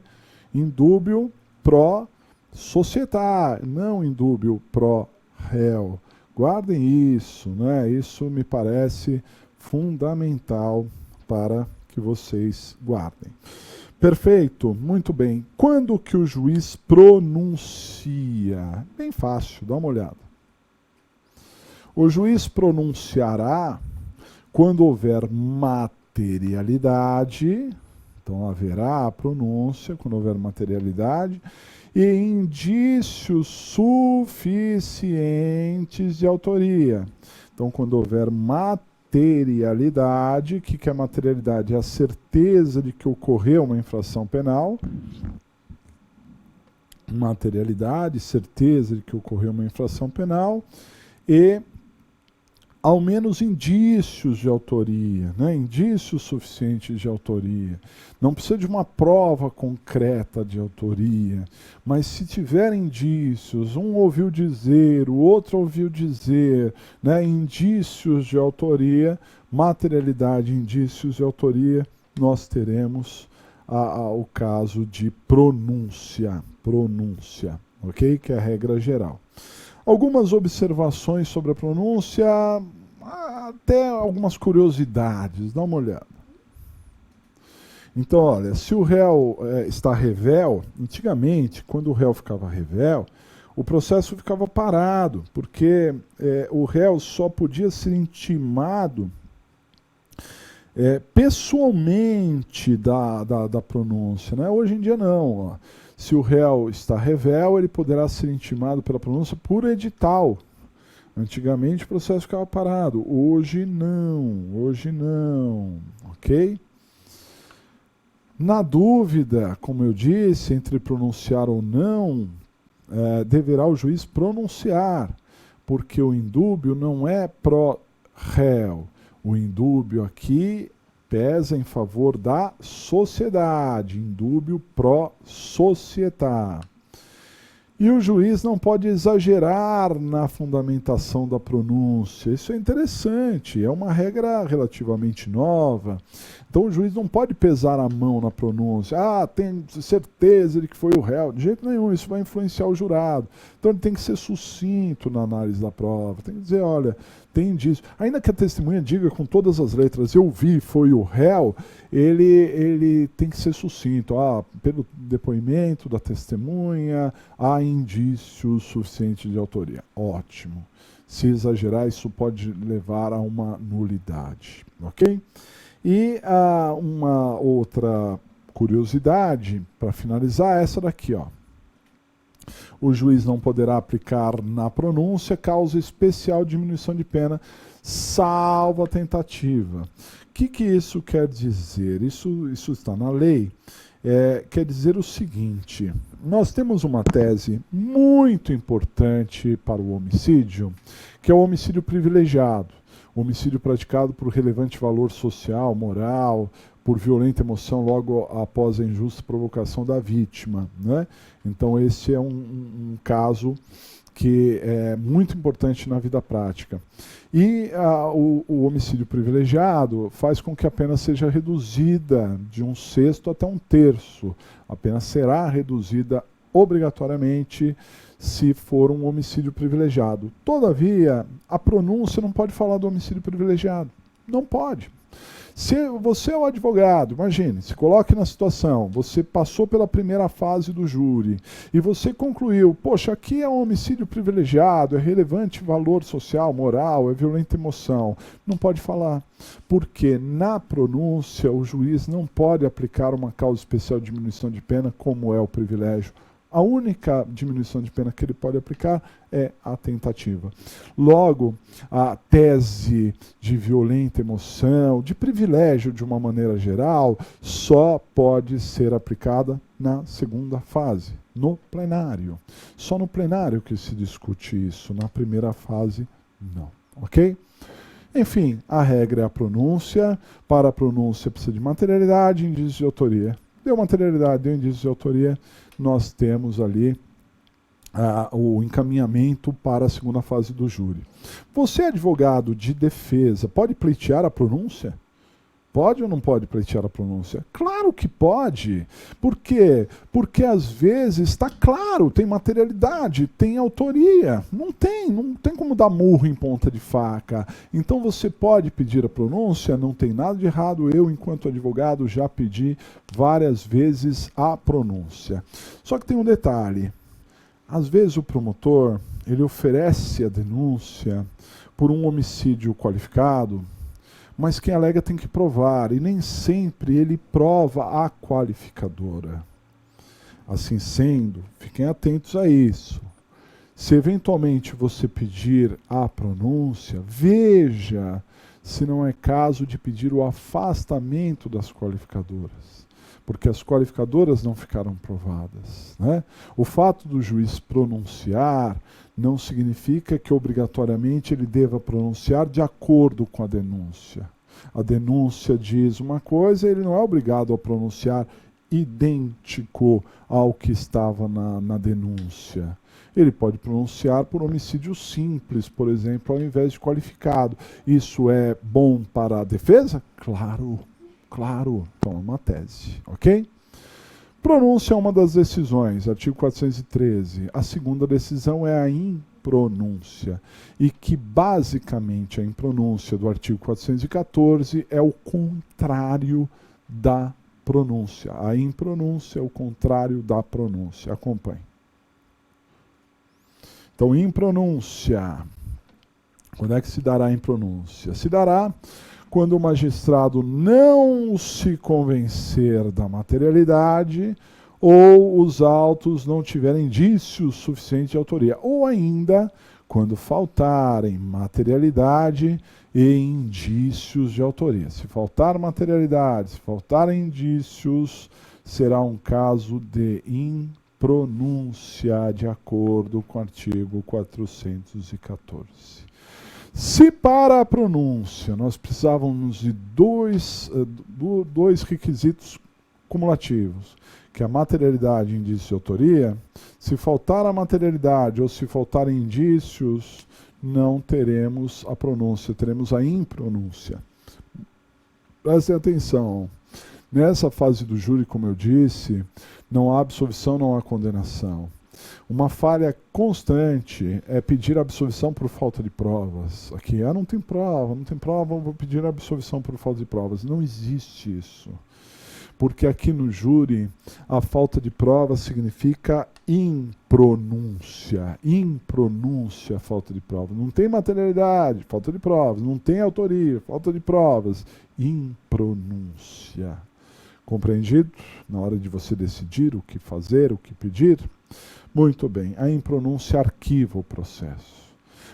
Indúbio pro società, não indúbio pro réu. Guardem isso, né? Isso me parece fundamental para que vocês guardem. Perfeito, muito bem. Quando que o juiz pronuncia? Bem fácil, dá uma olhada. O juiz pronunciará quando houver materialidade, então haverá a pronúncia quando houver materialidade, e indícios suficientes de autoria. Então, quando houver materialidade, o que é materialidade? É a certeza de que ocorreu uma infração penal. Materialidade, certeza de que ocorreu uma infração penal e ao menos indícios de autoria, né? Indícios suficientes de autoria. Não precisa de uma prova concreta de autoria, mas se tiver indícios, um ouviu dizer, o outro ouviu dizer, né? Indícios de autoria, materialidade, indícios de autoria, nós teremos o caso de pronúncia, ok? Que é a regra geral. Algumas observações sobre a pronúncia, até algumas curiosidades, dá uma olhada. Então, olha, se o réu está revel, antigamente, quando o réu ficava revel, o processo ficava parado, porque o réu só podia ser intimado pessoalmente da pronúncia, né? Hoje em dia não, ó. Se o réu está revel, ele poderá ser intimado pela pronúncia por edital. Antigamente o processo ficava parado. Hoje não, ok? Na dúvida, como eu disse, entre pronunciar ou não, deverá o juiz pronunciar, porque o indúbio não é pró réu. O indúbio aqui pesa em favor da sociedade, indúbio pro società. E o juiz não pode exagerar na fundamentação da pronúncia. Isso é interessante, é uma regra relativamente nova. Então o juiz não pode pesar a mão na pronúncia. Tem certeza de que foi o réu. De jeito nenhum, isso vai influenciar o jurado. Então ele tem que ser sucinto na análise da prova. Tem que dizer, olha, tem indício. Ainda que a testemunha diga com todas as letras, eu vi, foi o réu, ele tem que ser sucinto. Pelo depoimento da testemunha, há indícios suficientes de autoria. Ótimo. Se exagerar, isso pode levar a uma nulidade. Ok? E uma outra curiosidade, para finalizar, essa daqui, ó. O juiz não poderá aplicar na pronúncia causa especial de diminuição de pena, salvo a tentativa. O que isso quer dizer? Isso está na lei. Quer dizer o seguinte: nós temos uma tese muito importante para o homicídio, que é o homicídio privilegiado. O homicídio praticado por relevante valor social, moral, por violenta emoção logo após a injusta provocação da vítima, né? Então esse é um caso que é muito importante na vida prática. E o homicídio privilegiado faz com que a pena seja reduzida de 1/6 até 1/3. A pena será reduzida obrigatoriamente se for um homicídio privilegiado. Todavia, a pronúncia não pode falar do homicídio privilegiado. Não pode. Se você é o advogado, imagine, se coloque na situação, você passou pela primeira fase do júri e você concluiu, poxa, aqui é um homicídio privilegiado, é relevante valor social, moral, é violenta emoção. Não pode falar, porque na pronúncia o juiz não pode aplicar uma causa especial de diminuição de pena como é o privilégio. A única diminuição de pena que ele pode aplicar é a tentativa. Logo, a tese de violenta emoção, de privilégio de uma maneira geral, só pode ser aplicada na segunda fase, no plenário. Só no plenário que se discute isso, na primeira fase, não. Ok? Enfim, a regra é a pronúncia. Para a pronúncia precisa de materialidade e indício de autoria. Deu materialidade, deu indício de autoria, nós temos ali o encaminhamento para a segunda fase do júri. Você, advogado de defesa, pode pleitear a pronúncia? Pode ou não pode pleitear a pronúncia? Claro que pode. Por quê? Porque às vezes está claro, tem materialidade, tem autoria. Não tem como dar murro em ponta de faca. Então você pode pedir a pronúncia, não tem nada de errado. Eu, enquanto advogado, já pedi várias vezes a pronúncia. Só que tem um detalhe. Às vezes o promotor, ele oferece a denúncia por um homicídio qualificado, mas quem alega tem que provar, e nem sempre ele prova a qualificadora. Assim sendo, fiquem atentos a isso. Se eventualmente você pedir a pronúncia, veja se não é caso de pedir o afastamento das qualificadoras, porque as qualificadoras não ficaram provadas, né? O fato do juiz pronunciar não significa que obrigatoriamente ele deva pronunciar de acordo com a denúncia. A denúncia diz uma coisa, ele não é obrigado a pronunciar idêntico ao que estava na denúncia. Ele pode pronunciar por homicídio simples, por exemplo, ao invés de qualificado. Isso é bom para a defesa? Claro, claro. Então é uma tese, ok? Pronúncia é uma das decisões, artigo 413. A segunda decisão é a impronúncia, e que basicamente a impronúncia do artigo 414 é o contrário da pronúncia. A impronúncia é o contrário da pronúncia. Acompanhe. Então, impronúncia. Quando é que se dará a impronúncia? Se dará quando o magistrado não se convencer da materialidade ou os autos não tiverem indícios suficientes de autoria, ou ainda quando faltarem materialidade e indícios de autoria. Se faltar materialidade, se faltarem indícios, será um caso de impronúncia, de acordo com o artigo 414. Se para a pronúncia nós precisávamos de dois requisitos cumulativos, que é a materialidade e indício de autoria, se faltar a materialidade ou se faltarem indícios, não teremos a pronúncia, teremos a impronúncia. Prestem atenção, nessa fase do júri, como eu disse, não há absolvição, não há condenação. Uma falha constante é pedir absolvição por falta de provas. Aqui, não tem prova, vou pedir absolvição por falta de provas. Não existe isso. Porque aqui no júri, a falta de provas significa impronúncia. Impronúncia, falta de provas. Não tem materialidade, falta de provas. Não tem autoria, falta de provas. Impronúncia. Compreendido? Na hora de você decidir o que fazer, o que pedir? Muito bem, a impronúncia arquiva o processo.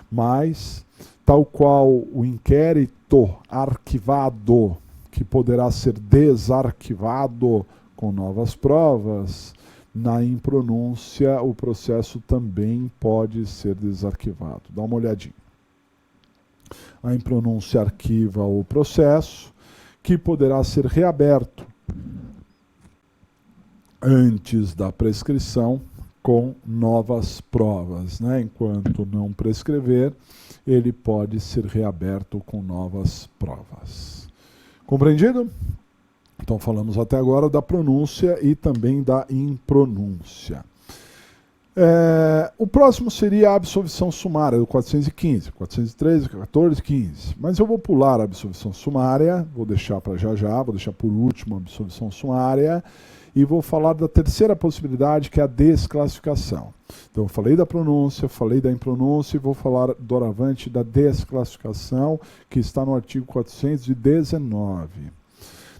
Mas, tal qual o inquérito arquivado, que poderá ser desarquivado com novas provas, na impronúncia o processo também pode ser desarquivado. Dá uma olhadinha. A impronúncia arquiva o processo, que poderá ser reaberto antes da prescrição, com novas provas, né? Enquanto não prescrever, ele pode ser reaberto com novas provas. Compreendido? Então falamos até agora da pronúncia e também da impronúncia. O próximo seria a absolvição sumária, do 415, 413, 14, 15. Mas eu vou pular a absolvição sumária, vou deixar para já, vou deixar por último a absolvição sumária, e vou falar da terceira possibilidade, que é a desclassificação. Então, eu falei da pronúncia, falei da impronúncia, e vou falar doravante da desclassificação, que está no artigo 419.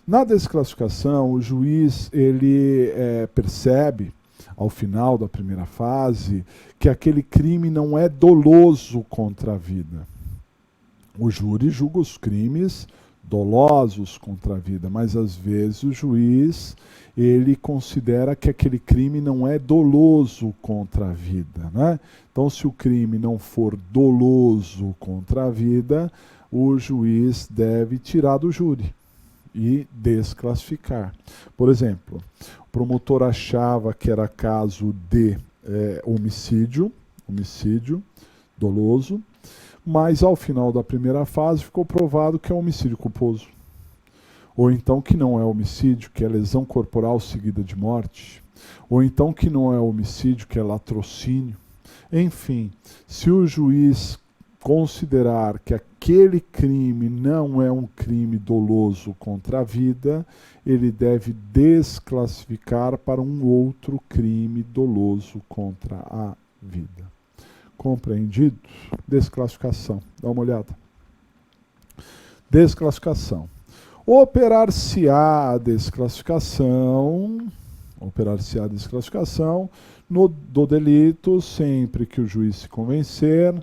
Na desclassificação, o juiz ele percebe, ao final da primeira fase, que aquele crime não é doloso contra a vida. O júri julga os crimes dolosos contra a vida, mas às vezes o juiz ele considera que aquele crime não é doloso contra a vida, né? Então, se o crime não for doloso contra a vida, o juiz deve tirar do júri e desclassificar. Por exemplo, o promotor achava que era caso de homicídio doloso, mas ao final da primeira fase ficou provado que é homicídio culposo. Ou então que não é homicídio, que é lesão corporal seguida de morte. Ou então que não é homicídio, que é latrocínio. Enfim, se o juiz considerar que aquele crime não é um crime doloso contra a vida, ele deve desclassificar para um outro crime doloso contra a vida. Compreendido? Desclassificação. Dá uma olhada. Desclassificação. Operar-se-á a desclassificação do delito sempre que o juiz se convencer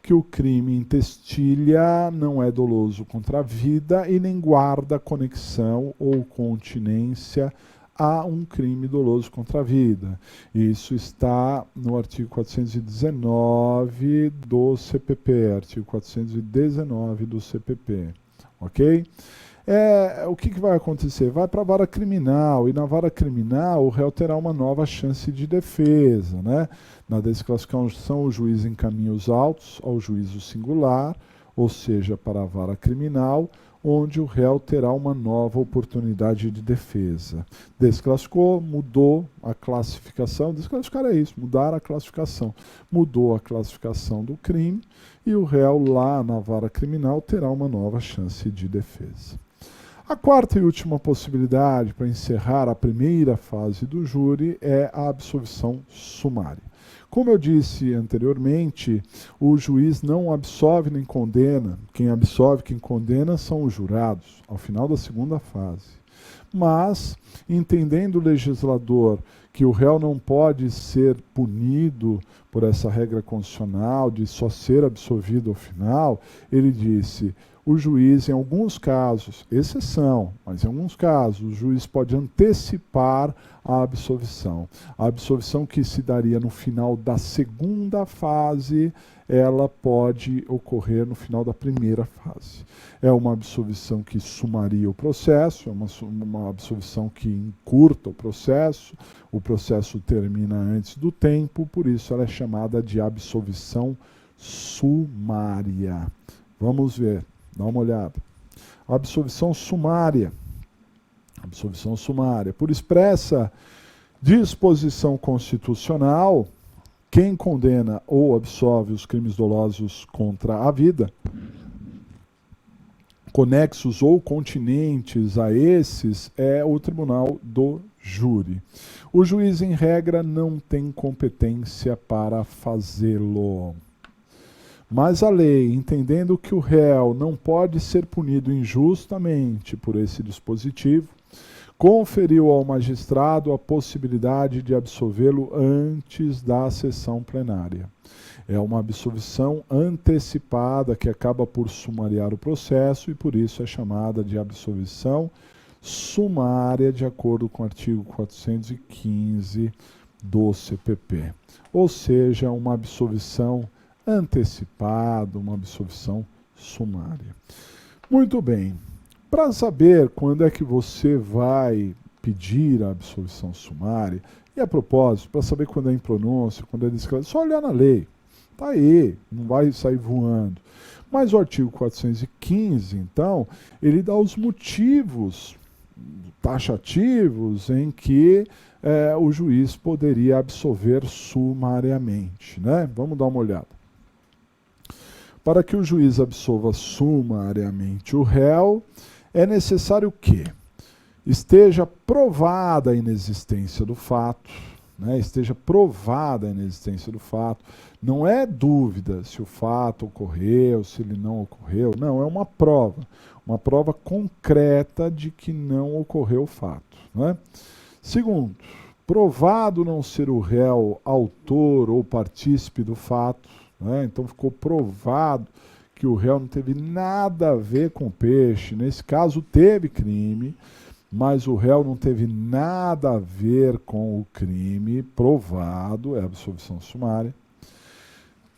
que o crime em testilha não é doloso contra a vida e nem guarda conexão ou continência a um crime doloso contra a vida. Isso está no artigo 419 do CPP, artigo 419 do CPP, ok? O que vai acontecer? Vai para a vara criminal, e na vara criminal o réu terá uma nova chance de defesa, né? Na desclassificação, o juiz encaminha os autos ao juízo singular, ou seja, para a vara criminal, onde o réu terá uma nova oportunidade de defesa. Desclassificou, mudou a classificação. Desclassificar é isso, mudar a classificação. Mudou a classificação do crime e o réu lá na vara criminal terá uma nova chance de defesa. A quarta e última possibilidade para encerrar a primeira fase do júri é a absolvição sumária. Como eu disse anteriormente, o juiz não absolve nem condena. Quem absolve, quem condena são os jurados, ao final da segunda fase. Mas, entendendo o legislador que o réu não pode ser punido por essa regra constitucional de só ser absolvido ao final, ele disse: o juiz, em alguns casos, exceção, mas em alguns casos, o juiz pode antecipar a absolvição. A absolvição que se daria no final da segunda fase, ela pode ocorrer no final da primeira fase. É uma absolvição que sumaria o processo, é uma absolvição que encurta o processo termina antes do tempo, por isso ela é chamada de absolvição sumária. Vamos ver. Dá uma olhada. Absolvição sumária. Absolvição sumária. Por expressa disposição constitucional, quem condena ou absolve os crimes dolosos contra a vida, conexos ou continentes a esses, é o tribunal do júri. O juiz, em regra, não tem competência para fazê-lo. Mas a lei, entendendo que o réu não pode ser punido injustamente por esse dispositivo, conferiu ao magistrado a possibilidade de absolvê-lo antes da sessão plenária. É uma absolvição antecipada que acaba por sumariar o processo e por isso é chamada de absolvição sumária, de acordo com o artigo 415 do CPP. Ou seja, uma absolvição antecipada, uma absolvição sumária. Muito bem. Para saber quando é que você vai pedir a absolvição sumária, e a propósito, para saber quando é impronúncia, quando é desclassificação, só olhar na lei. Está aí, não vai sair voando. Mas o artigo 415, então, ele dá os motivos taxativos em que o juiz poderia absolver sumariamente, né? Vamos dar uma olhada. Para que o juiz absolva sumariamente o réu, é necessário que esteja provada a inexistência do fato, né? Esteja provada a inexistência do fato. Não é dúvida se o fato ocorreu, se ele não ocorreu. Não, é uma prova concreta de que não ocorreu o fato, né? Segundo, provado não ser o réu autor ou partícipe do fato, né? Então ficou provado que o réu não teve nada a ver com o peixe. Nesse caso teve crime, mas o réu não teve nada a ver com o crime, provado, é absolvição sumária.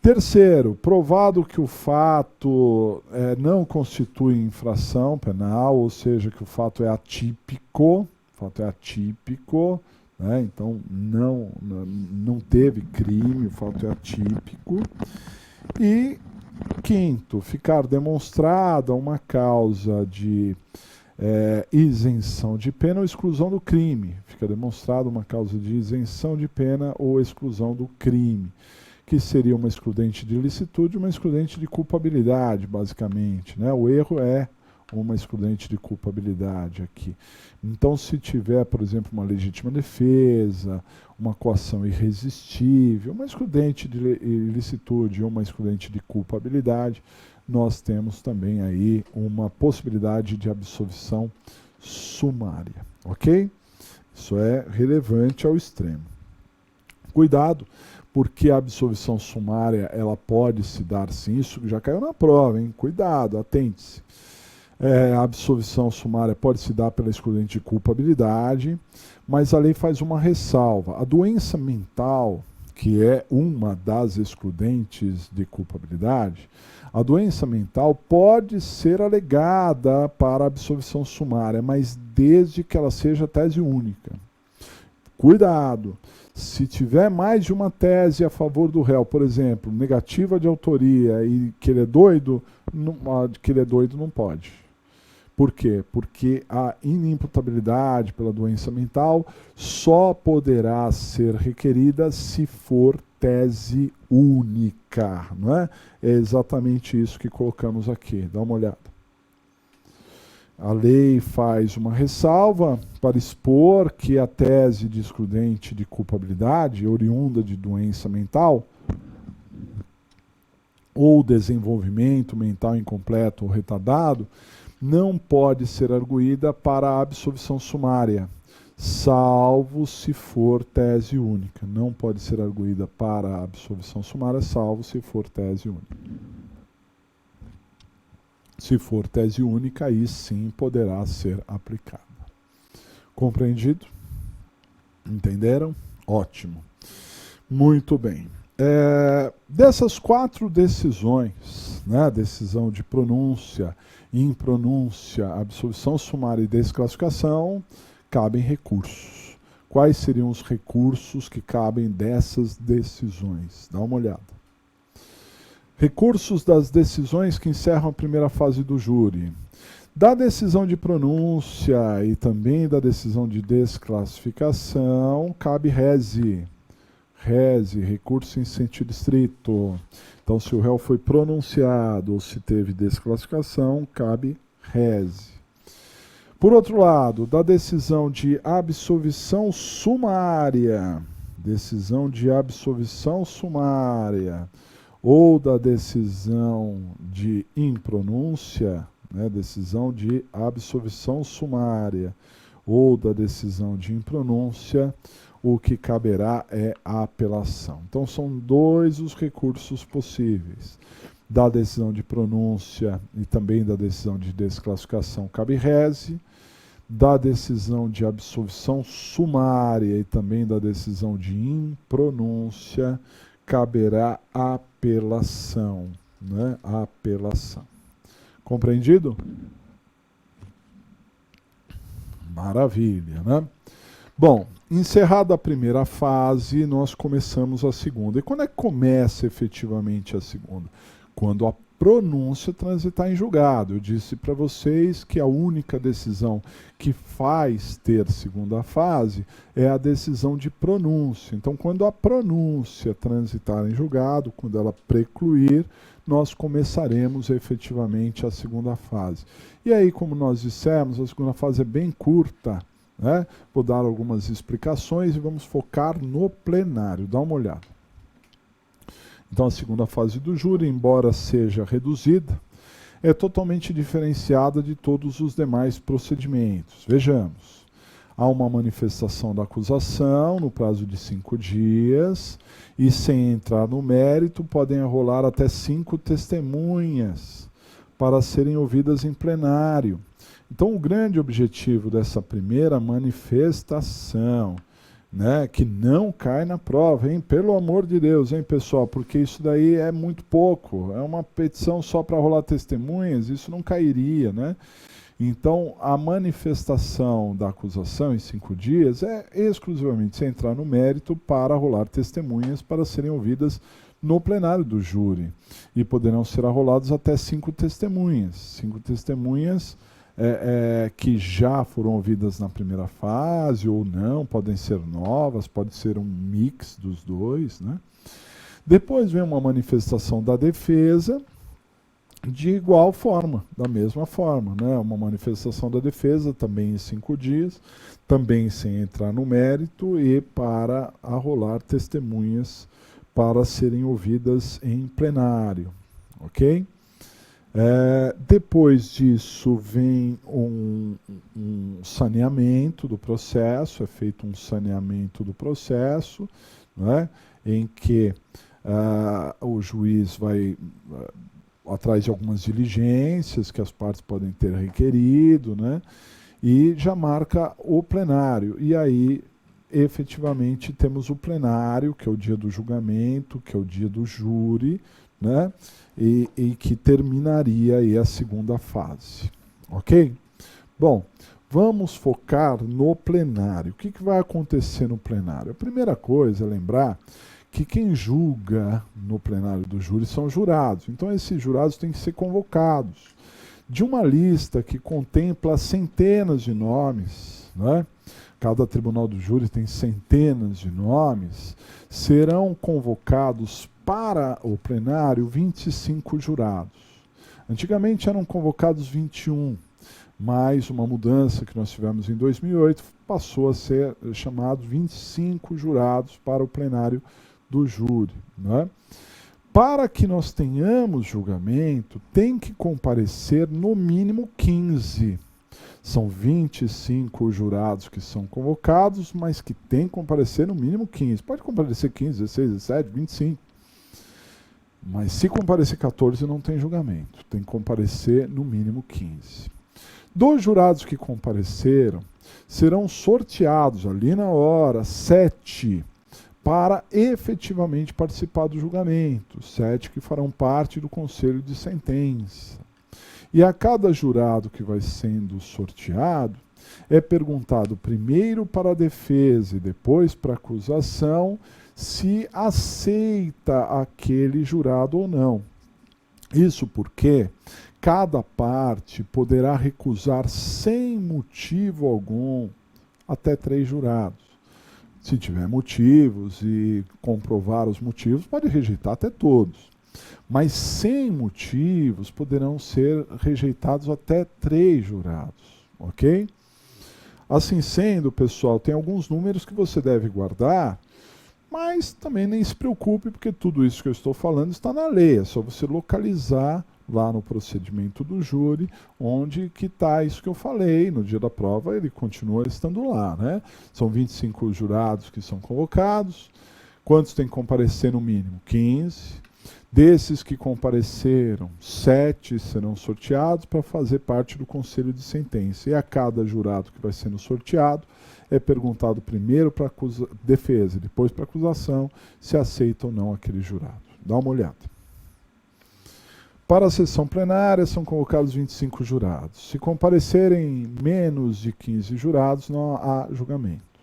Terceiro, provado que o fato não constitui infração penal, ou seja, que o fato é atípico, né? Então não teve crime, o fato é atípico. E quinto, ficar demonstrada uma causa de isenção de pena ou exclusão do crime. Fica demonstrada uma causa de isenção de pena ou exclusão do crime, que seria uma excludente de ilicitude e uma excludente de culpabilidade, basicamente, né? O erro é uma excludente de culpabilidade aqui. Então, se tiver, por exemplo, uma legítima defesa, uma coação irresistível, uma excludente de ilicitude ou uma excludente de culpabilidade, nós temos também aí uma possibilidade de absolvição sumária, ok? Isso é relevante ao extremo. Cuidado, porque a absolvição sumária ela pode se dar sim, isso já caiu na prova, hein? Cuidado, atente-se. A absolvição sumária pode se dar pela excludente de culpabilidade, mas a lei faz uma ressalva. A doença mental, que é uma das excludentes de culpabilidade, a doença mental pode ser alegada para a absolvição sumária, mas desde que ela seja tese única. Cuidado! Se tiver mais de uma tese a favor do réu, por exemplo, negativa de autoria e que ele é doido, não pode. Por quê? Porque a inimputabilidade pela doença mental só poderá ser requerida se for tese única, não é? É exatamente isso que colocamos aqui. Dá uma olhada. A lei faz uma ressalva para expor que a tese de excludente de culpabilidade, oriunda de doença mental, ou desenvolvimento mental incompleto ou retardado, não pode ser arguída para a absolvição sumária, salvo se for tese única. Não pode ser arguída para a absolvição sumária, salvo se for tese única. Se for tese única, aí sim poderá ser aplicada. Compreendido? Entenderam? Ótimo. Muito bem. Dessas 4 decisões, né, decisão de pronúncia, impronúncia, absolvição sumária e desclassificação, cabem recursos. Quais seriam os recursos que cabem dessas decisões? Dá uma olhada. Recursos das decisões que encerram a primeira fase do júri. Da decisão de pronúncia e também da decisão de desclassificação, cabe rese. Rese, recurso em sentido estrito. Então, se o réu foi pronunciado ou se teve desclassificação, cabe rese. Por outro lado, da decisão de absolvição sumária, ou da decisão de impronúncia, né, decisão de absolvição sumária, ou da decisão de impronúncia, o que caberá é a apelação. Então, são 2 os recursos possíveis. Da decisão de pronúncia e também da decisão de desclassificação, cabe rese. Da decisão de absolvição sumária e também da decisão de impronúncia, caberá apelação, né? Apelação. Compreendido? Maravilha, né? Bom, encerrada a primeira fase, nós começamos a segunda. E quando é que começa efetivamente a segunda? Quando a pronúncia transitar em julgado. Eu disse para vocês que a única decisão que faz ter segunda fase é a decisão de pronúncia. Então, quando a pronúncia transitar em julgado, quando ela precluir, nós começaremos efetivamente a segunda fase. E aí, como nós dissemos, a segunda fase é bem curta, né? Vou dar algumas explicações e vamos focar no plenário. Dá uma olhada. Então, a segunda fase do júri, embora seja reduzida, é totalmente diferenciada de todos os demais procedimentos. Vejamos, há uma manifestação da acusação no prazo de 5 dias e, sem entrar no mérito, podem rolar até 5 testemunhas para serem ouvidas em plenário. Então, o grande objetivo dessa primeira manifestação né, que não cai na prova, hein? Pelo amor de Deus, hein, pessoal? Porque isso daí é muito pouco. É uma petição só para rolar testemunhas, isso não cairia, né? Então, a manifestação da acusação em 5 dias é exclusivamente se entrar no mérito para rolar testemunhas para serem ouvidas no plenário do júri. E poderão ser arrolados até 5 testemunhas. 5 testemunhas que já foram ouvidas na primeira fase ou não, podem ser novas, pode ser um mix dos dois, né? Depois vem uma manifestação da defesa, de igual forma, da mesma forma, né? Uma manifestação da defesa também em 5 dias, também sem entrar no mérito e para arrolar testemunhas para serem ouvidas em plenário, ok? Depois disso vem um saneamento do processo, é feito um saneamento do processo, né? Em que o juiz vai atrás de algumas diligências que as partes podem ter requerido, né? E já marca o plenário. E aí, efetivamente, temos o plenário, que é o dia do julgamento, que é o dia do júri, né? E que terminaria aí a segunda fase. Ok? Bom, vamos focar no plenário. O que vai acontecer no plenário? A primeira coisa é lembrar que quem julga no plenário do júri são jurados. Então, esses jurados têm que ser convocados. De uma lista que contempla centenas de nomes, né? Cada tribunal do júri tem centenas de nomes, serão convocados para o plenário 25 jurados. Antigamente eram convocados 21, mas uma mudança que nós tivemos em 2008 passou a ser chamado 25 jurados para o plenário do júri, né? Para que nós tenhamos julgamento, tem que comparecer no mínimo 15. São 25 jurados que são convocados, mas que tem que comparecer no mínimo 15. Pode comparecer 15, 16, 17, 25. Mas se comparecer 14, não tem julgamento. Tem que comparecer no mínimo 15. Dos jurados que compareceram, serão sorteados ali na hora 7 para efetivamente participar do julgamento. 7 que farão parte do conselho de sentença. E a cada jurado que vai sendo sorteado, é perguntado primeiro para a defesa e depois para a acusação se aceita aquele jurado ou não. Isso porque cada parte poderá recusar sem motivo algum até 3 jurados. Se tiver motivos e comprovar os motivos, pode rejeitar até todos. Mas sem motivos poderão ser rejeitados até 3 jurados, ok? Assim sendo, pessoal, tem alguns números que você deve guardar, mas também nem se preocupe, porque tudo isso que eu estou falando está na lei, é só você localizar lá no procedimento do júri, onde que está isso que eu falei, no dia da prova ele continua estando lá, né? São 25 jurados que são convocados, quantos tem que comparecer no mínimo? 15. Desses que compareceram, 7 serão sorteados para fazer parte do conselho de sentença. E a cada jurado que vai sendo sorteado, é perguntado primeiro para a defesa e depois para a acusação se aceita ou não aquele jurado. Dá uma olhada. Para a sessão plenária, são convocados 25 jurados. Se comparecerem menos de 15 jurados, não há julgamento.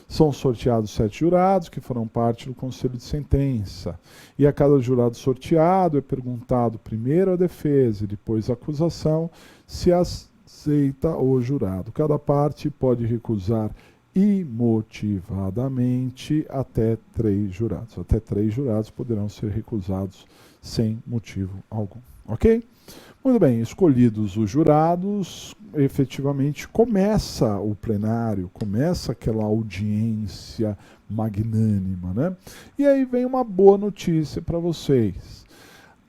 São sorteados 7 jurados, que farão parte do conselho de sentença. E a cada jurado sorteado é perguntado primeiro a defesa e depois a acusação se aceita o jurado. Cada parte pode recusar imotivadamente até 3 jurados. Até 3 jurados poderão ser recusados sem motivo algum. Ok? Muito bem, escolhidos os jurados, efetivamente começa o plenário, começa aquela audiência magnânima, né? E aí vem uma boa notícia para vocês.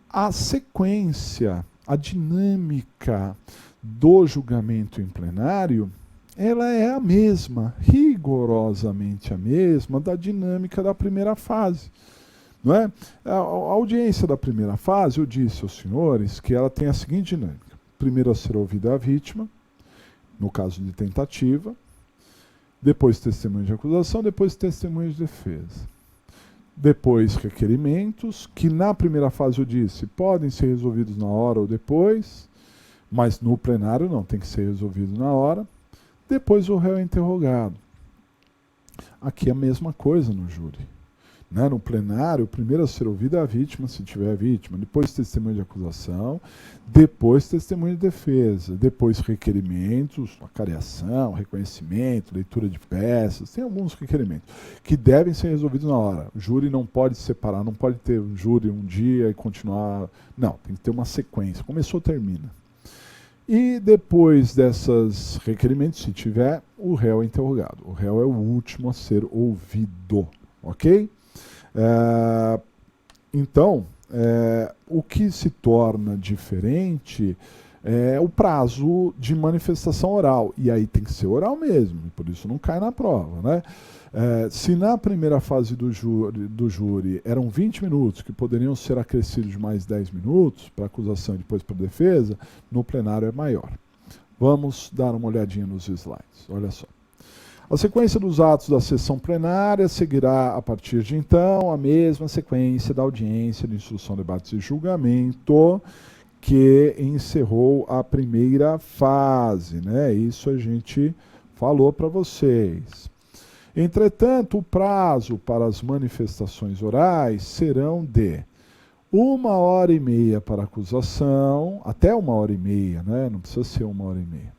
A sequência, a dinâmica do julgamento em plenário, ela é a mesma, rigorosamente a mesma da dinâmica da primeira fase. Não é? A audiência da primeira fase, eu disse aos senhores que ela tem a seguinte dinâmica. Primeiro a ser ouvida a vítima, no caso de tentativa, depois testemunho de acusação, depois testemunho de defesa. Depois requerimentos, que na primeira fase eu disse, podem ser resolvidos na hora ou depois, mas no plenário não, tem que ser resolvido na hora. Depois o réu é interrogado. Aqui é a mesma coisa no júri. Né? No plenário, o primeiro a ser ouvido é a vítima, se tiver vítima, depois testemunho de acusação, depois testemunho de defesa, depois requerimentos, acareação, reconhecimento, leitura de peças, tem alguns requerimentos que devem ser resolvidos na hora. O júri não pode separar, não pode ter um júri um dia e continuar. Não, tem que ter uma sequência. Começou, termina. E depois desses requerimentos, se tiver, o réu é interrogado. O réu é o último a ser ouvido, ok? Então, o que se torna diferente é o prazo de manifestação oral. E aí tem que ser oral mesmo, por isso não cai na prova, né? Se na primeira fase do júri eram 20 minutos, que poderiam ser acrescidos de mais 10 minutos para acusação e depois para defesa, no plenário é maior. Vamos dar uma olhadinha nos slides, olha só. A sequência dos atos da sessão plenária seguirá, a partir de então, a mesma sequência da audiência de instrução, debates e julgamento que encerrou a primeira fase, né? Isso a gente falou para vocês. Entretanto, o prazo para as manifestações orais serão de 1h30 para a acusação, até 1h30, né? Não precisa ser 1h30.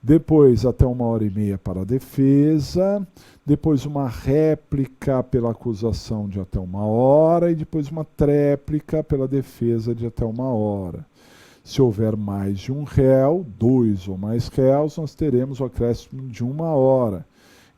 Depois, até 1h30 para a defesa, depois uma réplica pela acusação de até 1 hora e depois uma tréplica pela defesa de até 1 hora. Se houver mais de um réu, 2 ou mais réus, nós teremos o acréscimo de 1 hora.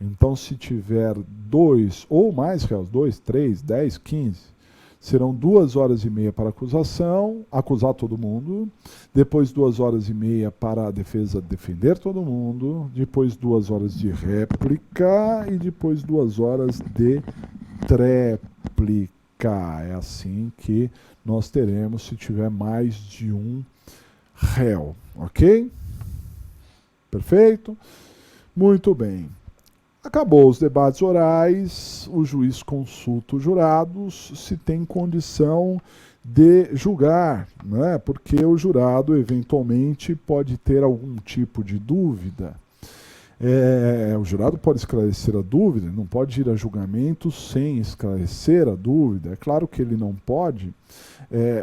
Então, se tiver 2 ou mais réus, 2, 3, 10, 15, serão 2h30 para a acusação, acusar todo mundo, depois 2h30 para a defesa defender todo mundo, depois 2 horas de réplica e depois 2 horas de tréplica. É assim que nós teremos se tiver mais de um réu, ok? Perfeito? Muito bem. Acabou os debates orais, o juiz consulta os jurados se tem condição de julgar, né? Porque o jurado eventualmente pode ter algum tipo de dúvida. O jurado pode esclarecer a dúvida, não pode ir a julgamento sem esclarecer a dúvida. É claro que ele não pode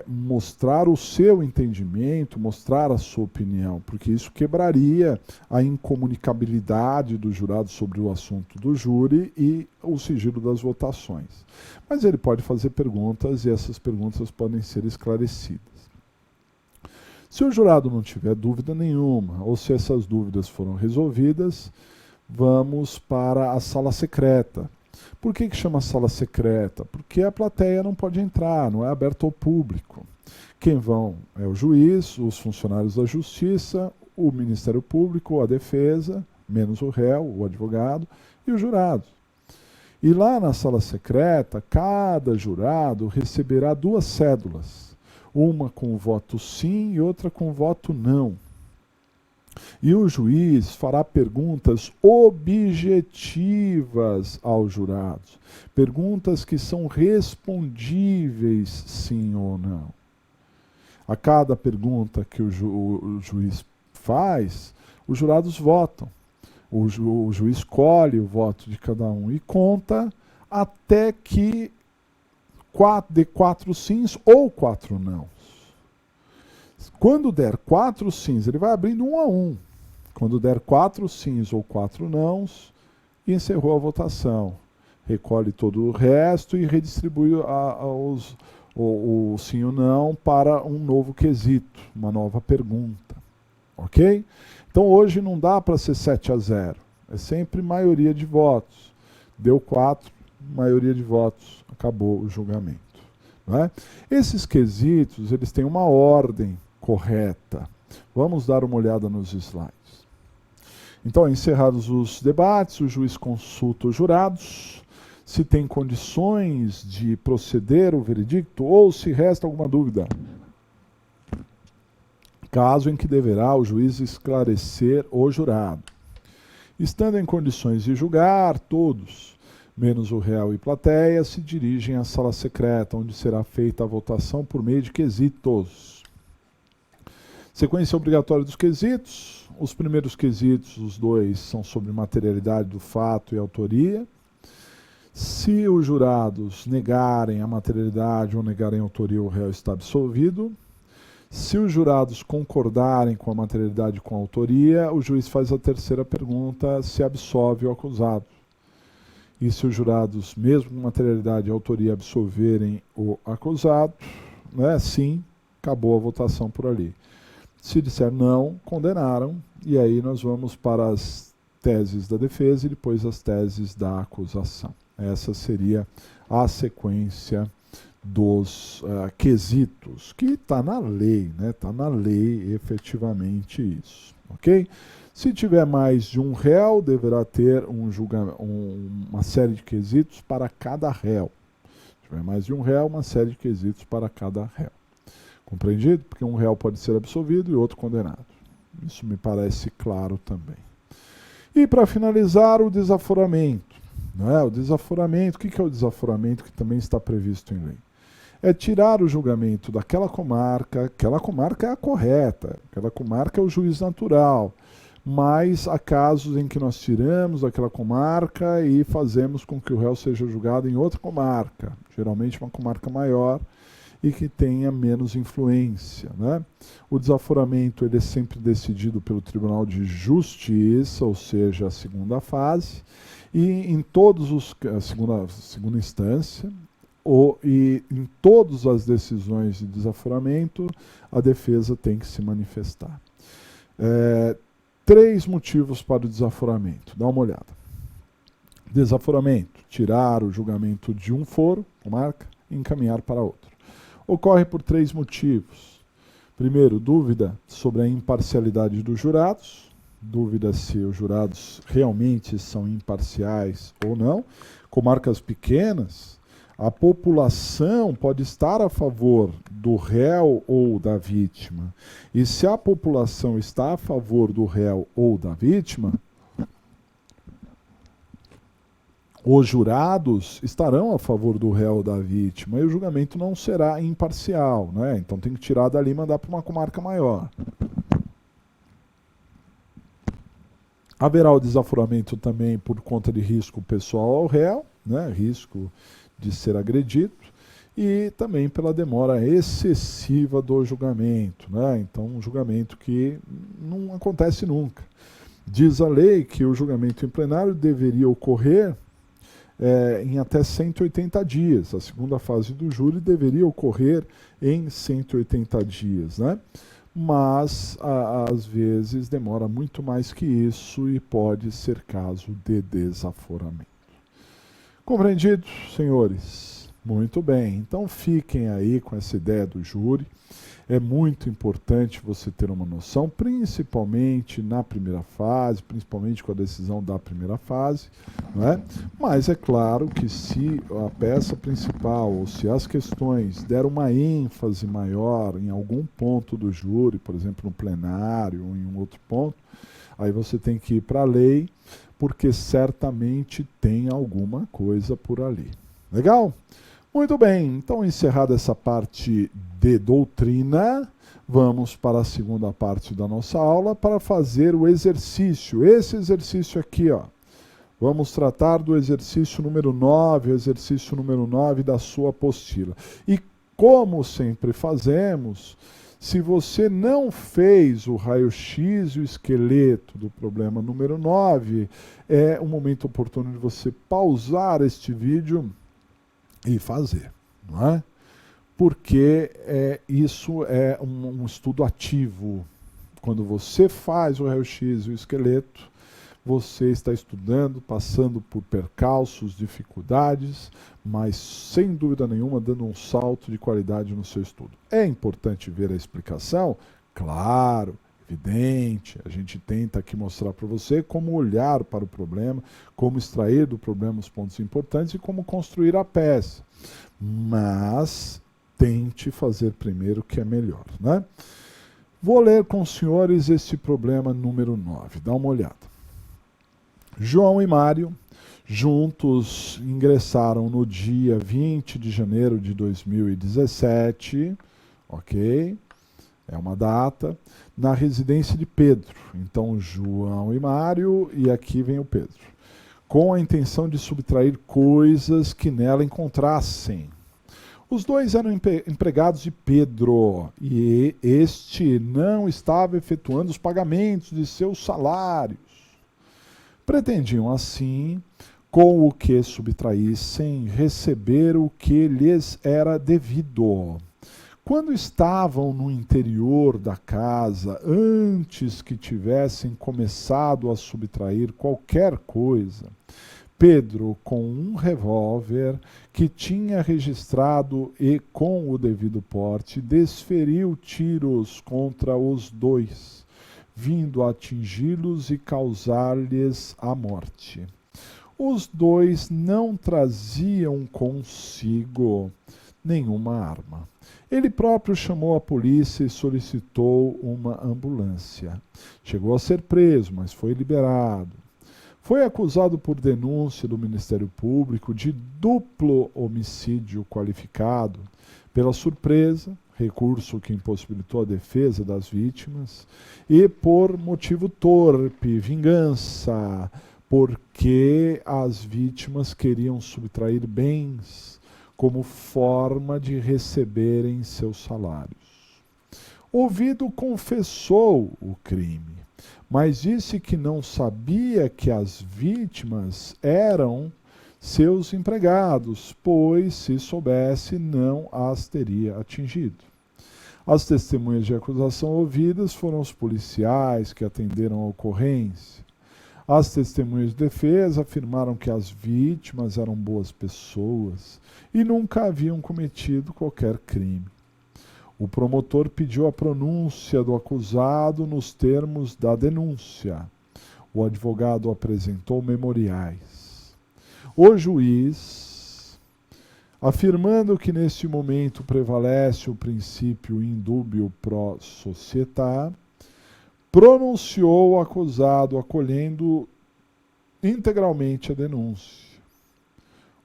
mostrar o seu entendimento, mostrar a sua opinião, porque isso quebraria a incomunicabilidade do jurado sobre o assunto do júri e o sigilo das votações. Mas ele pode fazer perguntas e essas perguntas podem ser esclarecidas. Se o jurado não tiver dúvida nenhuma, ou se essas dúvidas foram resolvidas, vamos para a sala secreta. Por que chama sala secreta? Porque a plateia não pode entrar, não é aberta ao público. Quem vão é o juiz, os funcionários da justiça, o Ministério Público, a defesa, menos o réu, o advogado, e os jurados. E lá na sala secreta, cada jurado receberá 2 cédulas. Uma com o voto sim e outra com o voto não. E o juiz fará perguntas objetivas aos jurados. Perguntas que são respondíveis sim ou não. A cada pergunta que o juiz faz, os jurados votam. O juiz escolhe o voto de cada um e conta até que dê 4 sims ou 4 nãos. Quando der 4 sims, ele vai abrindo 1 a 1. Quando der 4 sims ou 4 nãos, encerrou a votação. Recolhe todo o resto e redistribui o sim ou não para um novo quesito, uma nova pergunta. Ok? Então hoje não dá para ser 7-0. É sempre maioria de votos. Deu 4, maioria de votos. Acabou o julgamento. Não é? Esses quesitos, eles têm uma ordem correta. Vamos dar uma olhada nos slides. Então, encerrados os debates, o juiz consulta os jurados, se tem condições de proceder o veredicto ou se resta alguma dúvida. Caso em que deverá o juiz esclarecer o jurado. Estando em condições de julgar, todos, menos o réu e plateia, se dirigem à sala secreta, onde será feita a votação por meio de quesitos. Sequência obrigatória dos quesitos. Os primeiros quesitos, os dois, são sobre materialidade do fato e autoria. Se os jurados negarem a materialidade ou negarem a autoria, o réu está absolvido. Se os jurados concordarem com a materialidade e com a autoria, o juiz faz a terceira pergunta, se absolve o acusado. E se os jurados, mesmo com materialidade e autoria, absolverem o acusado, né, sim, acabou a votação por ali. Se disser não, condenaram, e aí nós vamos para as teses da defesa e depois as teses da acusação. Essa seria a sequência dos quesitos, que está na lei, né? Está na lei efetivamente isso, ok? Se tiver mais de um réu, deverá ter uma série de quesitos para cada réu. Se tiver mais de um réu, uma série de quesitos para cada réu. Compreendido? Porque um réu pode ser absolvido e outro condenado. Isso me parece claro também. E para finalizar, o desaforamento. Não é? O desaforamento, o que é o desaforamento que também está previsto em lei? É tirar o julgamento daquela comarca é a correta, aquela comarca é o juiz natural, mas há casos em que nós tiramos daquela comarca e fazemos com que o réu seja julgado em outra comarca, geralmente uma comarca maior, e que tenha menos influência, né? O desaforamento ele é sempre decidido pelo Tribunal de Justiça, ou seja, a segunda fase, e em todos os segunda instância, e em todas as decisões de desaforamento, a defesa tem que se manifestar. 3 motivos para o desaforamento. Dá uma olhada. Desaforamento: tirar o julgamento de um foro, comarca, e encaminhar para outro. Ocorre por 3 motivos. Primeiro, dúvida sobre a imparcialidade dos jurados, dúvida se os jurados realmente são imparciais ou não. Comarcas pequenas, a população pode estar a favor do réu ou da vítima. E se a população está a favor do réu ou da vítima, os jurados estarão a favor do réu ou da vítima e o julgamento não será imparcial, né? Então tem que tirar dali e mandar para uma comarca maior. Haverá o desaforamento também por conta de risco pessoal ao réu, né? Risco de ser agredido, e também pela demora excessiva do julgamento, né? Então um julgamento que não acontece nunca. Diz a lei que o julgamento em plenário deveria ocorrer em até 180 dias. A segunda fase do júri deveria ocorrer em 180 dias, né? Mas, às vezes, demora muito mais que isso e pode ser caso de desaforamento. Compreendido, senhores? Muito bem. Então, fiquem aí com essa ideia do júri. É muito importante você ter uma noção, principalmente na primeira fase, principalmente com a decisão da primeira fase, não é? Mas é claro que se a peça principal ou se as questões deram uma ênfase maior em algum ponto do júri, por exemplo, no plenário ou em um outro ponto, aí você tem que ir para a lei, porque certamente tem alguma coisa por ali. Legal? Muito bem, então encerrada essa parte de doutrina, vamos para a segunda parte da nossa aula para fazer o exercício. Esse exercício aqui, ó. Vamos tratar do exercício número 9, o exercício número 9 da sua apostila. E como sempre fazemos, se você não fez o raio-x e o esqueleto do problema número 9, é um momento oportuno de você pausar este vídeo e fazer, não é? Porque isso é um estudo ativo. Quando você faz o raio-x e o esqueleto, você está estudando, passando por percalços, dificuldades, mas sem dúvida nenhuma dando um salto de qualidade no seu estudo. É importante ver a explicação? Claro, evidente. A gente tenta aqui mostrar para você como olhar para o problema, como extrair do problema os pontos importantes e como construir a peça. Mas tente fazer primeiro o que é melhor, né? Vou ler com os senhores esse problema número 9. Dá uma olhada. João e Mário, juntos, ingressaram no dia 20 de janeiro de 2017, ok? É uma data, na residência de Pedro. Então, João e Mário, e aqui vem o Pedro, com a intenção de subtrair coisas que nela encontrassem. Os dois eram empregados de Pedro, e este não estava efetuando os pagamentos de seus salários. Pretendiam, assim, com o que subtraíssem, receber o que lhes era devido. Quando estavam no interior da casa, antes que tivessem começado a subtrair qualquer coisa, Pedro, com um revólver que tinha registrado e com o devido porte, desferiu tiros contra os dois, vindo a atingi-los e causar-lhes a morte. Os dois não traziam consigo nenhuma arma. Ele próprio chamou a polícia e solicitou uma ambulância. Chegou a ser preso, mas foi liberado. Foi acusado por denúncia do Ministério Público de duplo homicídio qualificado pela surpresa, recurso que impossibilitou a defesa das vítimas, e por motivo torpe, vingança, porque as vítimas queriam subtrair bens como forma de receberem seus salários. Ovido confessou o crime, mas disse que não sabia que as vítimas eram seus empregados, pois, se soubesse, não as teria atingido. As testemunhas de acusação ouvidas foram os policiais que atenderam a ocorrência. As testemunhas de defesa afirmaram que as vítimas eram boas pessoas e nunca haviam cometido qualquer crime. O promotor pediu a pronúncia do acusado nos termos da denúncia. O advogado apresentou memoriais. O juiz, afirmando que neste momento prevalece o princípio indúbio pro società, pronunciou o acusado acolhendo integralmente a denúncia.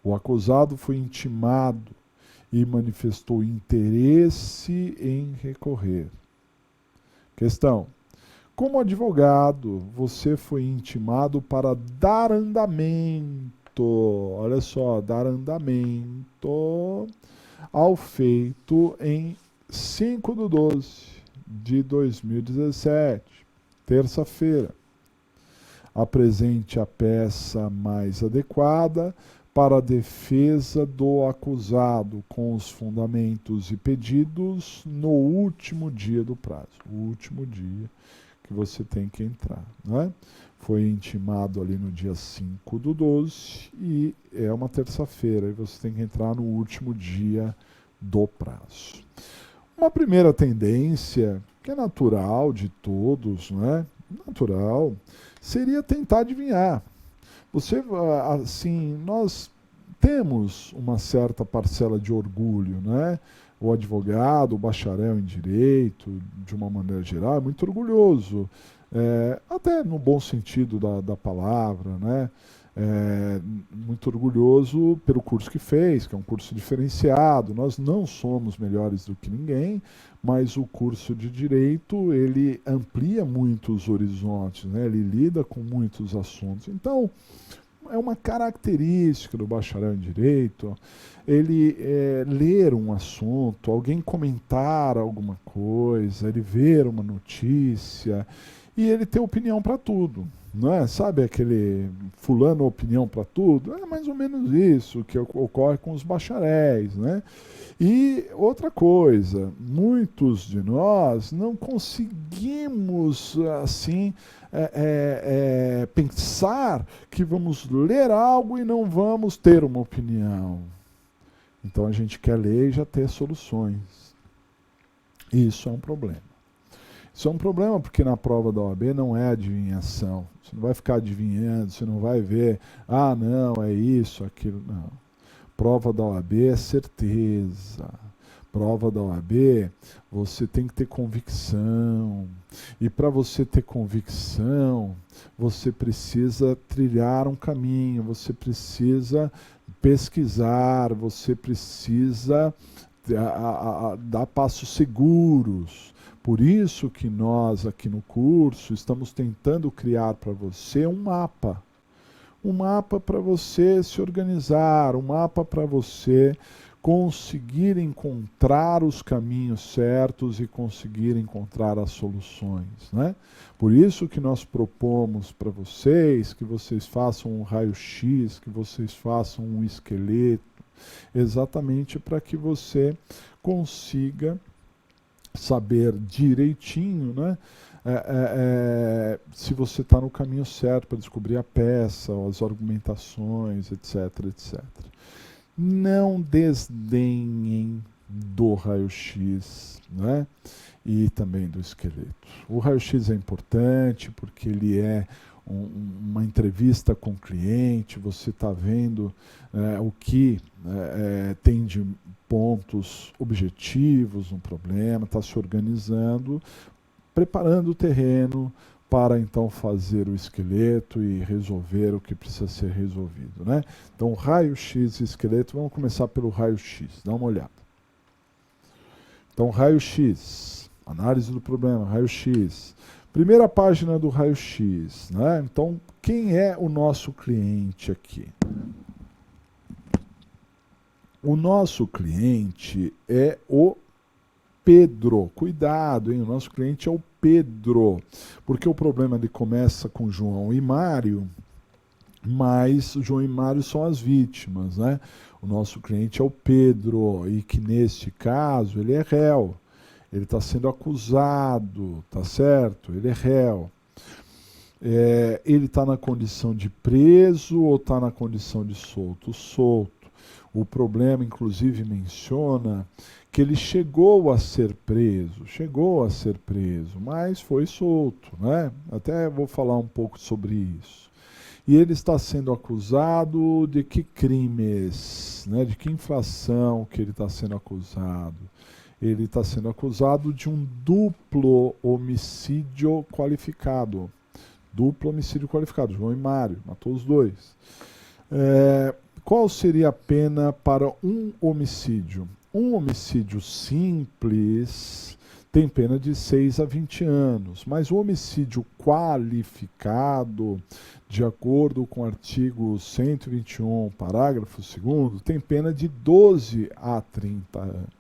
O acusado foi intimado e manifestou interesse em recorrer. Questão: como advogado, você foi intimado para dar andamento, olha só, dar andamento ao feito em 5/12/2017, terça-feira. Apresente a peça mais adequada para a defesa do acusado, com os fundamentos e pedidos no último dia do prazo. O último dia que você tem que entrar, né? Foi intimado ali no dia 5/12 e é uma terça-feira, e você tem que entrar no último dia do prazo. Uma primeira tendência, que é natural de todos, né? Natural, seria tentar adivinhar. Você, assim, nós temos uma certa parcela de orgulho, né? O advogado, o bacharel em direito, de uma maneira geral, é muito orgulhoso, até no bom sentido da palavra, né? Muito orgulhoso pelo curso que fez, que é um curso diferenciado. Nós não somos melhores do que ninguém, mas o curso de Direito, ele amplia muito os horizontes, né? Ele lida com muitos assuntos. Então, é uma característica do bacharel em Direito ele ler um assunto, alguém comentar alguma coisa, ele ver uma notícia e ele ter opinião para tudo. Não é? Sabe aquele fulano opinião para tudo? É mais ou menos isso que ocorre com os bacharéis, né? E outra coisa, muitos de nós não conseguimos assim pensar que vamos ler algo e não vamos ter uma opinião. Então a gente quer ler e já ter soluções. Isso é um problema. Isso é um problema porque na prova da OAB não é adivinhação. Você não vai ficar adivinhando, você não vai ver, não, é isso, aquilo, não. Prova da OAB é certeza. Prova da OAB, você tem que ter convicção. E para você ter convicção, você precisa trilhar um caminho, você precisa pesquisar, você precisa dar passos seguros. Por isso que nós aqui no curso estamos tentando criar para você um mapa. Um mapa para você se organizar, um mapa para você conseguir encontrar os caminhos certos e conseguir encontrar as soluções, né? Por isso que nós propomos para vocês que vocês façam um raio-x, que vocês façam um esqueleto, exatamente para que você consiga saber direitinho, né? Se você está no caminho certo para descobrir a peça, as argumentações, etc, etc. Não desdenhem do raio-x, né? E também do esqueleto. O raio-x é importante porque ele é uma entrevista com o cliente, você está vendo o que tem de pontos objetivos no problema, está se organizando, preparando o terreno para então fazer o esqueleto e resolver o que precisa ser resolvido, né? Então, raio-x e esqueleto, vamos começar pelo raio-x, dá uma olhada. Então, raio-x, análise do problema, raio-x. Primeira página do raio-x, né? Então, quem é o nosso cliente aqui? O nosso cliente é o Pedro. Cuidado, hein? O nosso cliente é o Pedro. Porque o problema ele começa com João e Mário, mas João e Mário são as vítimas, né? O nosso cliente é o Pedro, e que neste caso ele é réu. Ele está sendo acusado, tá certo? Ele é réu. Ele está na condição de preso ou está na condição de solto? Solto. O problema, inclusive, menciona que ele chegou a ser preso, mas foi solto, né? Até vou falar um pouco sobre isso. E ele está sendo acusado de que crimes, né? De que infração que ele está sendo acusado? Ele está sendo acusado de um duplo homicídio qualificado. Duplo homicídio qualificado, João e Mário, matou os dois. Qual seria a pena para um homicídio? Um homicídio simples tem pena de 6 a 20 anos, mas o homicídio qualificado, de acordo com o artigo 121, parágrafo 2º, tem pena de 12 a 30 anos.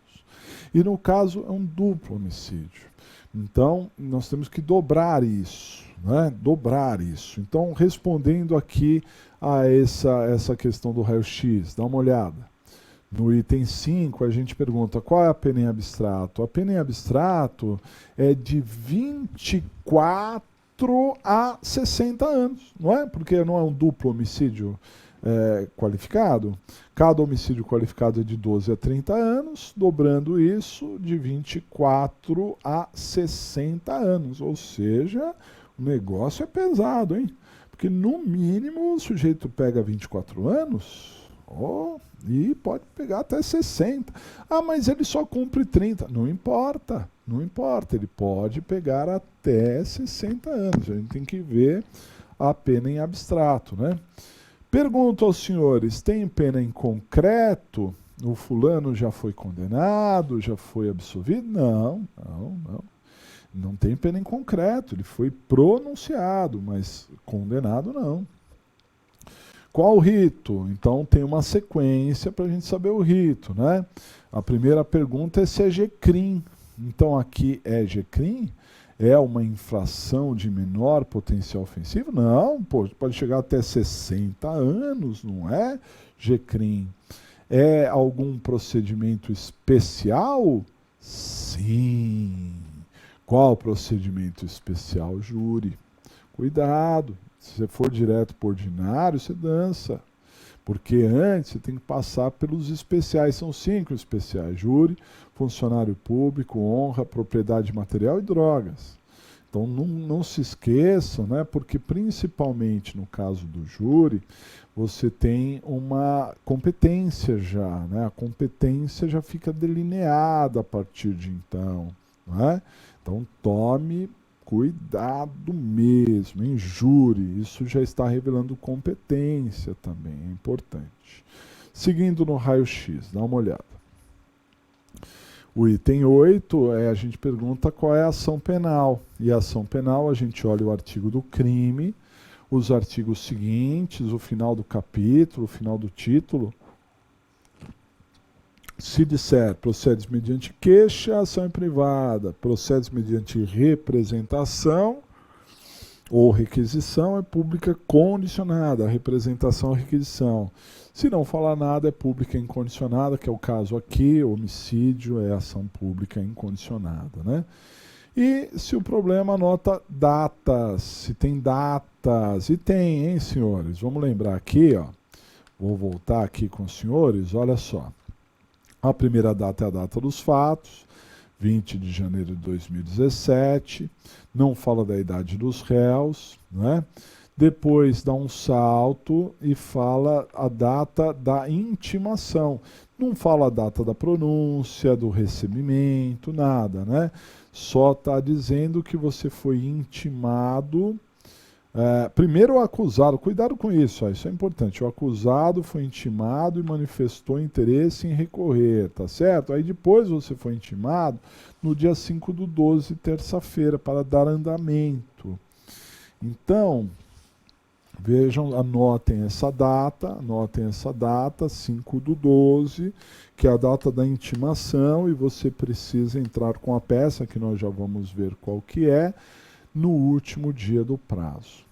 E no caso é um duplo homicídio. Então, nós temos que dobrar isso, né? Dobrar isso. Então, respondendo aqui a essa questão do raio-x, dá uma olhada. No item 5, a gente pergunta qual é a pena em abstrato. A pena em abstrato é de 24 a 60 anos, não é? Porque não é um duplo homicídio qualificado. Cada homicídio qualificado é de 12 a 30 anos, dobrando isso de 24 a 60 anos. Ou seja, o negócio é pesado, hein? Porque no mínimo o sujeito pega 24 anos e pode pegar até 60. Ah, mas ele só cumpre 30. Não importa, não importa. Ele pode pegar até 60 anos. A gente tem que ver a pena em abstrato, né? Pergunto aos senhores, tem pena em concreto? O fulano já foi condenado, já foi absolvido? Não. Não tem pena em concreto, ele foi pronunciado, mas condenado não. Qual o rito? Então tem uma sequência para a gente saber o rito, né? A primeira pergunta é se é G-crime. Então aqui é G-crime? É uma infração de menor potencial ofensivo? Não, pode chegar até 60 anos, não é G-crime. É algum procedimento especial? Sim. Qual procedimento especial? Júri. Cuidado, se você for direto para o ordinário, você dança. Porque antes você tem que passar pelos especiais, são 5 especiais: júri, funcionário público, honra, propriedade material e drogas. Então não se esqueçam, né, porque principalmente no caso do júri, você tem uma competência já, né? A competência já fica delineada a partir de então, né? Então tome cuidado mesmo, em júri, isso já está revelando competência também, é importante. Seguindo no raio-x, dá uma olhada. O item 8, a gente pergunta qual é a ação penal. E a ação penal, a gente olha o artigo do crime, os artigos seguintes, o final do capítulo, o final do título. Se disser procedes mediante queixa, ação é privada, procedes mediante representação ou requisição é pública condicionada, a representação é requisição. Se não falar nada, é pública incondicionada, que é o caso aqui, homicídio é ação pública incondicionada, né? E se o problema anota datas, se tem datas, e tem, hein, senhores? Vamos lembrar aqui, ó. Vou voltar aqui com os senhores, olha só. A primeira data é a data dos fatos, 20 de janeiro de 2017, não fala da idade dos réus, né? Depois dá um salto e fala a data da intimação. Não fala a data da pronúncia, do recebimento, nada, né? Só está dizendo que você foi intimado. Primeiro o acusado, cuidado com isso, ó, isso é importante. O acusado foi intimado e manifestou interesse em recorrer, tá certo? Aí depois você foi intimado no dia 5/12, terça-feira, para dar andamento. Então, vejam, anotem essa data, 5/12, que é a data da intimação, e você precisa entrar com a peça, que nós já vamos ver qual que é, no último dia do prazo.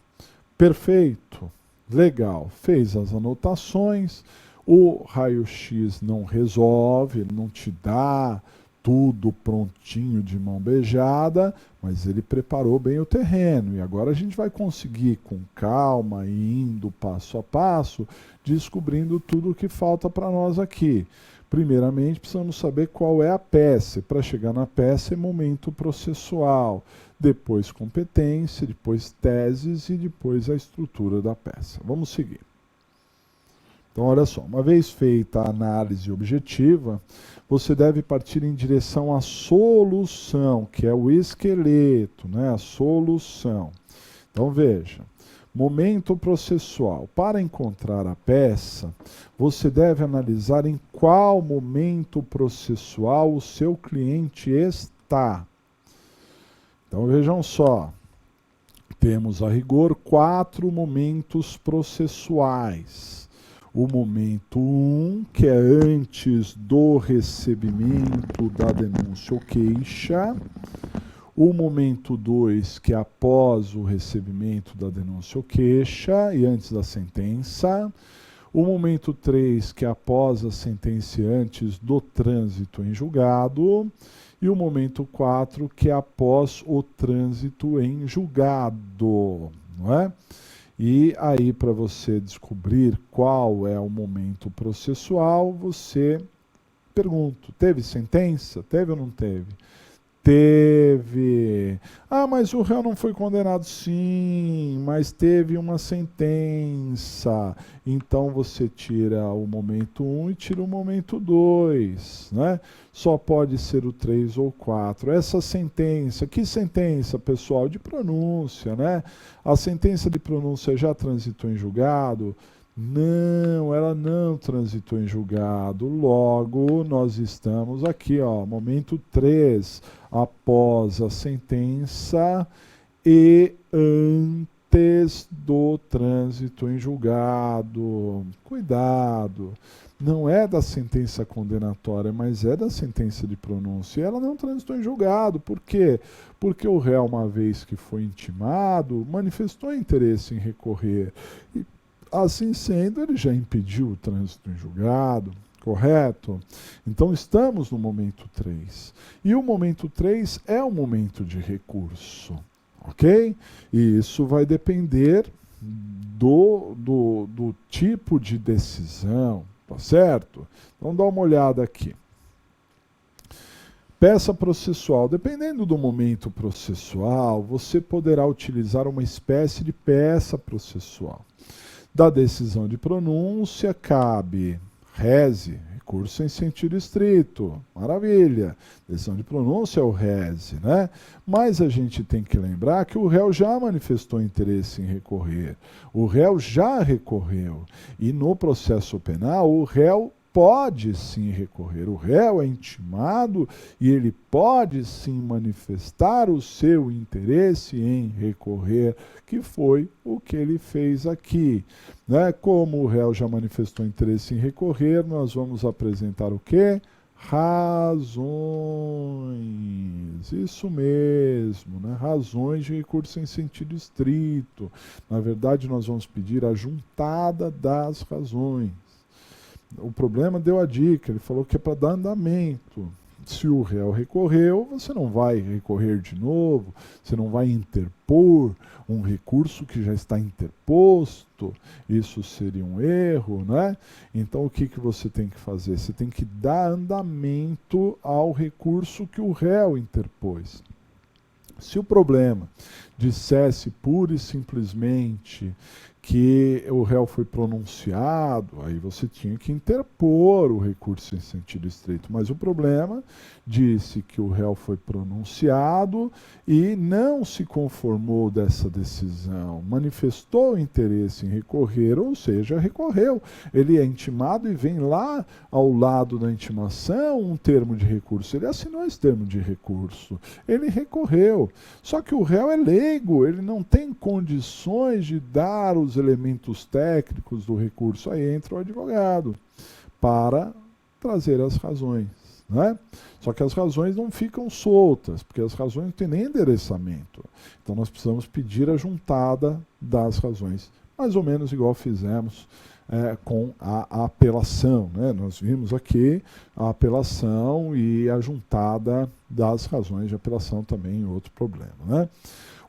Perfeito, legal, fez as anotações, o raio-x não resolve, ele não te dá tudo prontinho de mão beijada, mas ele preparou bem o terreno, e agora a gente vai conseguir com calma, indo passo a passo, descobrindo tudo o que falta para nós aqui. Primeiramente, precisamos saber qual é a peça. Para chegar na peça é momento processual, depois competência, depois teses e depois a estrutura da peça. Vamos seguir. Então, olha só, uma vez feita a análise objetiva, você deve partir em direção à solução, que é o esqueleto, né? A solução. Então, veja. Momento processual. Para encontrar a peça, você deve analisar em qual momento processual o seu cliente está. Então vejam só, temos a rigor 4 momentos processuais. O momento 1, que é antes do recebimento da denúncia ou queixa. O momento 2, que é após o recebimento da denúncia ou queixa e antes da sentença. O momento 3, que é após a sentença e antes do trânsito em julgado. E o momento 4, que é após o trânsito em julgado, não é? E aí, para você descobrir qual é o momento processual, você pergunta, teve sentença? Teve ou não teve? Teve. Ah, mas o réu não foi condenado. Sim, mas teve uma sentença. Então você tira o momento 1 e tira o momento 2, né? Só pode ser o 3 ou 4. Essa sentença, que sentença, pessoal? De pronúncia, né? A sentença de pronúncia já transitou em julgado? Não, ela não transitou em julgado. Logo, nós estamos aqui, ó, momento 3, após a sentença e antes do trânsito em julgado. Cuidado, não é da sentença condenatória, mas é da sentença de pronúncia. E ela não transitou em julgado. Por quê? Porque o réu, uma vez que foi intimado, manifestou interesse em recorrer. E, assim sendo, ele já impediu o trânsito em julgado, correto? Então estamos no momento 3. E o momento 3 é o momento de recurso, ok? E isso vai depender do tipo de decisão, tá certo? Então dá uma olhada aqui. Peça processual. Dependendo do momento processual, você poderá utilizar uma espécie de peça processual. Da decisão de pronúncia, cabe rese, recurso em sentido estrito. Maravilha. Decisão de pronúncia é o rese, né? Mas a gente tem que lembrar que o réu já manifestou interesse em recorrer. O réu já recorreu. E no processo penal, o réu pode sim recorrer. O réu é intimado e ele pode sim manifestar o seu interesse em recorrer, que foi o que ele fez aqui. Né? Como o réu já manifestou interesse em recorrer, nós vamos apresentar o quê? Razões. Isso mesmo, né? Razões de recurso em sentido estrito. Na verdade, nós vamos pedir a juntada das razões. O problema deu a dica, ele falou que é para dar andamento. Se o réu recorreu, você não vai recorrer de novo, você não vai interpor um recurso que já está interposto, isso seria um erro, né? Então o que você tem que fazer? Você tem que dar andamento ao recurso que o réu interpôs. Se o problema dissesse pura e simplesmente que o réu foi pronunciado, aí você tinha que interpor o recurso em sentido estrito. Mas o problema disse que o réu foi pronunciado e não se conformou dessa decisão, manifestou interesse em recorrer, ou seja, recorreu. Ele é intimado e vem lá ao lado da intimação um termo de recurso. Ele assinou esse termo de recurso, ele recorreu. Só que o réu é leigo, ele não tem condições de dar os elementos técnicos do recurso. Aí entra o advogado para trazer as razões. Né? Só que as razões não ficam soltas, porque as razões não têm nem endereçamento. Então nós precisamos pedir a juntada das razões, mais ou menos igual fizemos com a apelação. Né? Nós vimos aqui a apelação e a juntada das razões de apelação também, outro problema. Né?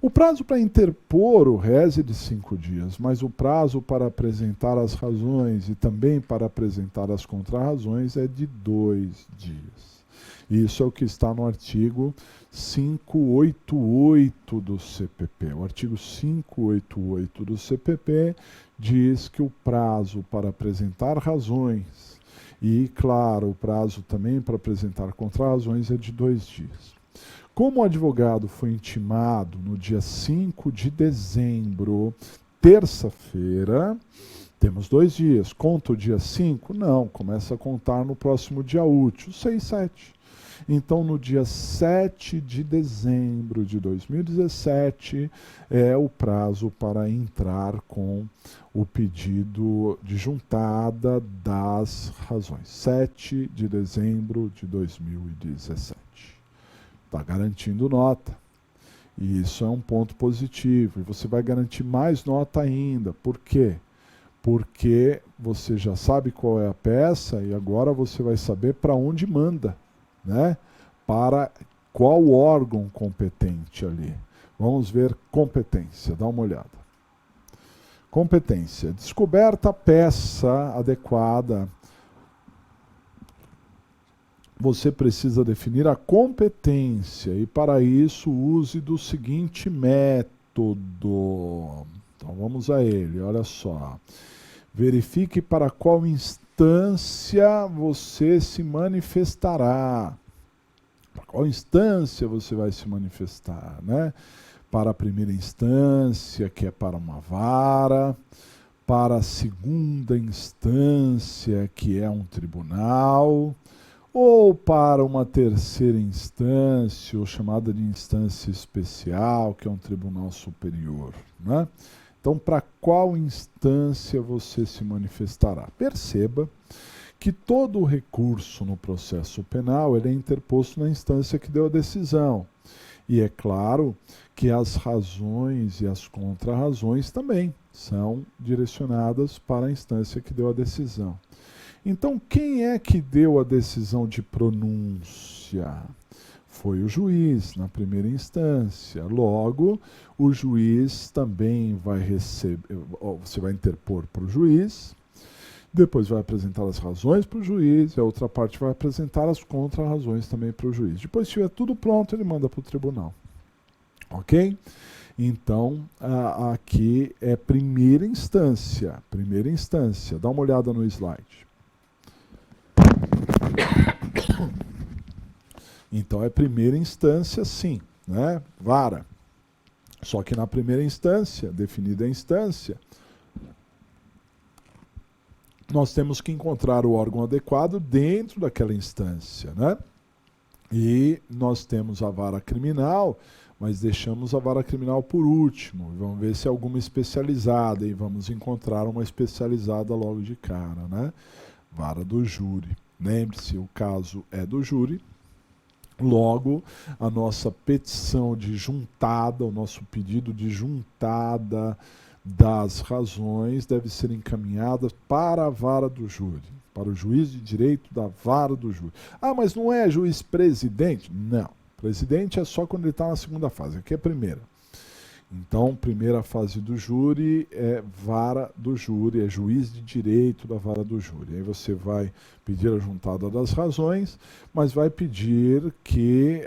O prazo para interpor o rese é de 5 dias, mas o prazo para apresentar as razões e também para apresentar as contrarrazões é de 2 dias. Isso é o que está no artigo 588 do CPP. O artigo 588 do CPP diz que o prazo para apresentar razões e, claro, o prazo também para apresentar contrarrazões é de 2 dias. Como o advogado foi intimado no dia 5 de dezembro, terça-feira, temos 2 dias. Conta o dia 5? Não, começa a contar no próximo dia útil, 6, 7. Então, no dia 7 de dezembro de 2017, é o prazo para entrar com o pedido de juntada das razões. 7 de dezembro de 2017. Está garantindo nota. E isso é um ponto positivo. E você vai garantir mais nota ainda. Por quê? Porque você já sabe qual é a peça e agora você vai saber para onde manda, né? Para qual órgão competente ali. Vamos ver competência, dá uma olhada. Competência. Descoberta a peça adequada. Você precisa definir a competência e, para isso, use do seguinte método. Então, vamos a ele, olha só. Verifique para qual instância você se manifestará. Para qual instância você vai se manifestar, né? Para a primeira instância, que é para uma vara, para a segunda instância, que é um tribunal, ou para uma terceira instância, ou chamada de instância especial, que é um tribunal superior, né? Então, para qual instância você se manifestará? Perceba que todo o recurso no processo penal ele é interposto na instância que deu a decisão. E é claro que as razões e as contrarrazões também são direcionadas para a instância que deu a decisão. Então, quem é que deu a decisão de pronúncia? Foi o juiz, na primeira instância. Logo, o juiz também vai receber, você vai interpor para o juiz. Depois vai apresentar as razões para o juiz, e a outra parte vai apresentar as contra-razões também para o juiz. Depois, se tiver tudo pronto, ele manda para o tribunal. Ok? Então, aqui é primeira instância. Primeira instância. Dá uma olhada no slide. Então, é primeira instância, sim, né? Vara. Só que na primeira instância, definida a instância, nós temos que encontrar o órgão adequado dentro daquela instância, né? E nós temos a vara criminal, mas deixamos a vara criminal por último. Vamos ver se é alguma especializada e vamos encontrar uma especializada logo de cara, né? Vara do júri. Lembre-se, o caso é do júri. Logo, a nossa petição de juntada, o nosso pedido de juntada das razões deve ser encaminhada para a vara do júri, para o juiz de direito da vara do júri. Ah, mas não é juiz presidente? Não. Presidente é só quando ele está na segunda fase, aqui é a primeira. Então, primeira fase do júri é vara do júri, é juiz de direito da vara do júri. Aí você vai pedir a juntada das razões, mas vai pedir que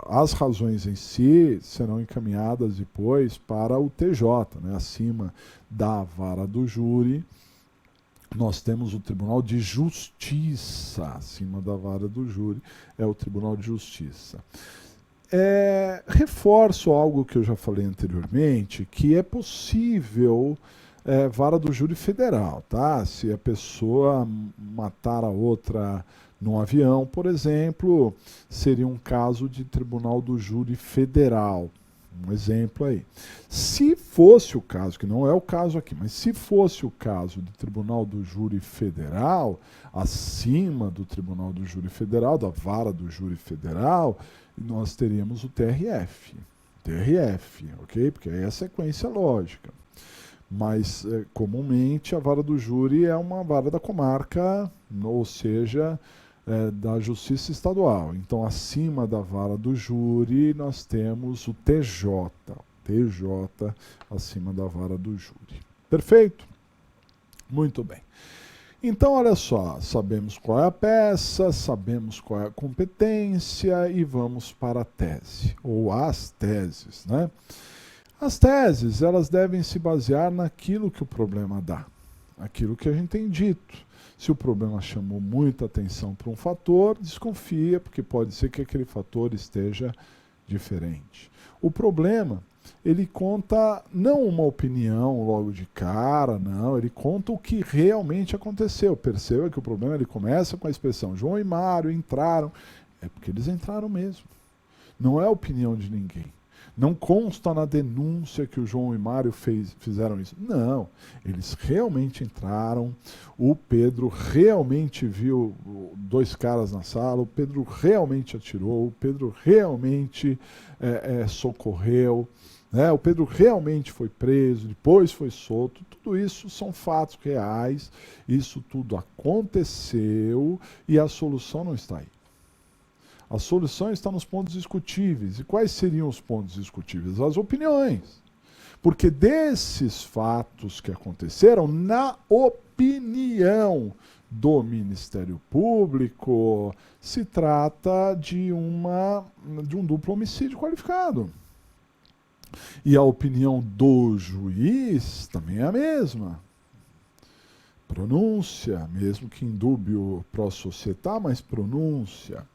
as razões em si serão encaminhadas depois para o TJ, né? Acima da vara do júri. Nós temos o Tribunal de Justiça, acima da vara do júri, é o Tribunal de Justiça. Reforço algo que eu já falei anteriormente, que é possível vara do júri federal, tá? Se a pessoa matar a outra num avião, por exemplo, seria um caso de Tribunal do Júri Federal. Um exemplo aí. Se fosse o caso, que não é o caso aqui, mas se fosse o caso do Tribunal do Júri Federal, acima do Tribunal do Júri Federal, da vara do Júri Federal, nós teríamos o TRF. TRF, ok? Porque aí é a sequência lógica. Mas, comumente, a vara do júri é uma vara da comarca, ou seja, da Justiça Estadual. Então, acima da vara do júri, nós temos o TJ. TJ acima da vara do júri. Perfeito? Muito bem. Então, olha só, sabemos qual é a peça, sabemos qual é a competência e vamos para a tese, ou as teses, né? As teses, elas devem se basear naquilo que o problema dá, aquilo que a gente tem dito. Se o problema chamou muita atenção para um fator, desconfia, porque pode ser que aquele fator esteja diferente. O problema, ele conta não uma opinião logo de cara, não, ele conta o que realmente aconteceu. Perceba que o problema ele começa com a expressão João e Mário entraram, é porque eles entraram mesmo. Não é a opinião de ninguém. Não consta na denúncia que o João e Mário fizeram isso. Não, eles realmente entraram, o Pedro realmente viu dois caras na sala, o Pedro realmente atirou, o Pedro realmente socorreu, né? O Pedro realmente foi preso, depois foi solto. Tudo isso são fatos reais, isso tudo aconteceu e a solução não está aí. A solução está nos pontos discutíveis. E quais seriam os pontos discutíveis? As opiniões. Porque desses fatos que aconteceram, na opinião do Ministério Público, se trata de um duplo homicídio qualificado. E a opinião do juiz também é a mesma. Pronúncia, mesmo que em dúbio pro societá, mas pronúncia.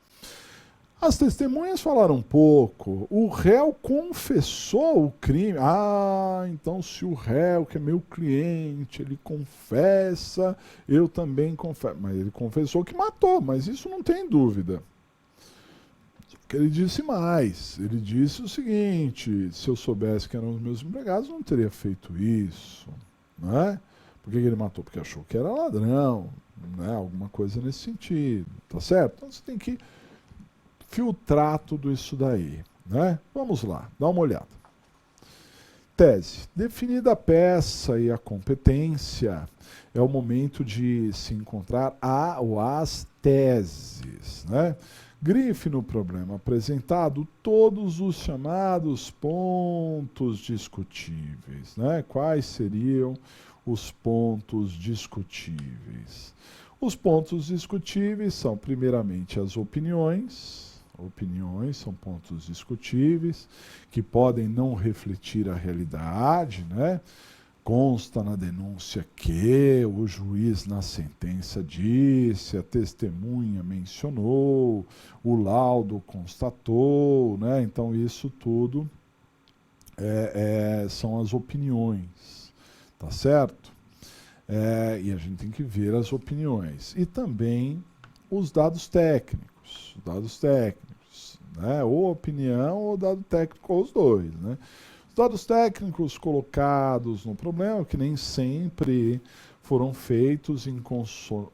As testemunhas falaram pouco. O réu confessou o crime. Ah, então se o réu, que é meu cliente, ele confessa, eu também confesso. Mas ele confessou que matou, mas isso não tem dúvida. Que ele disse mais. Ele disse o seguinte: se eu soubesse que eram os meus empregados, eu não teria feito isso. Não é? Por que ele matou? Porque achou que era ladrão, né? Alguma coisa nesse sentido. Tá certo? Então você tem que filtrar tudo isso daí, né? Vamos lá, dá uma olhada. Tese. Definida a peça e a competência, é o momento de se encontrar a ou as teses, né? Grife no problema apresentado todos os chamados pontos discutíveis, né? Quais seriam os pontos discutíveis? Os pontos discutíveis são, primeiramente, as opiniões. Opiniões são pontos discutíveis, que podem não refletir a realidade, né? Consta na denúncia que o juiz na sentença disse, a testemunha mencionou, o laudo constatou, né? Então isso tudo são as opiniões, tá certo? E a gente tem que ver as opiniões. E também os dados técnicos, né? Ou opinião ou dado técnico, ou os dois, né? Os dados técnicos colocados no problema, que nem sempre foram feitos em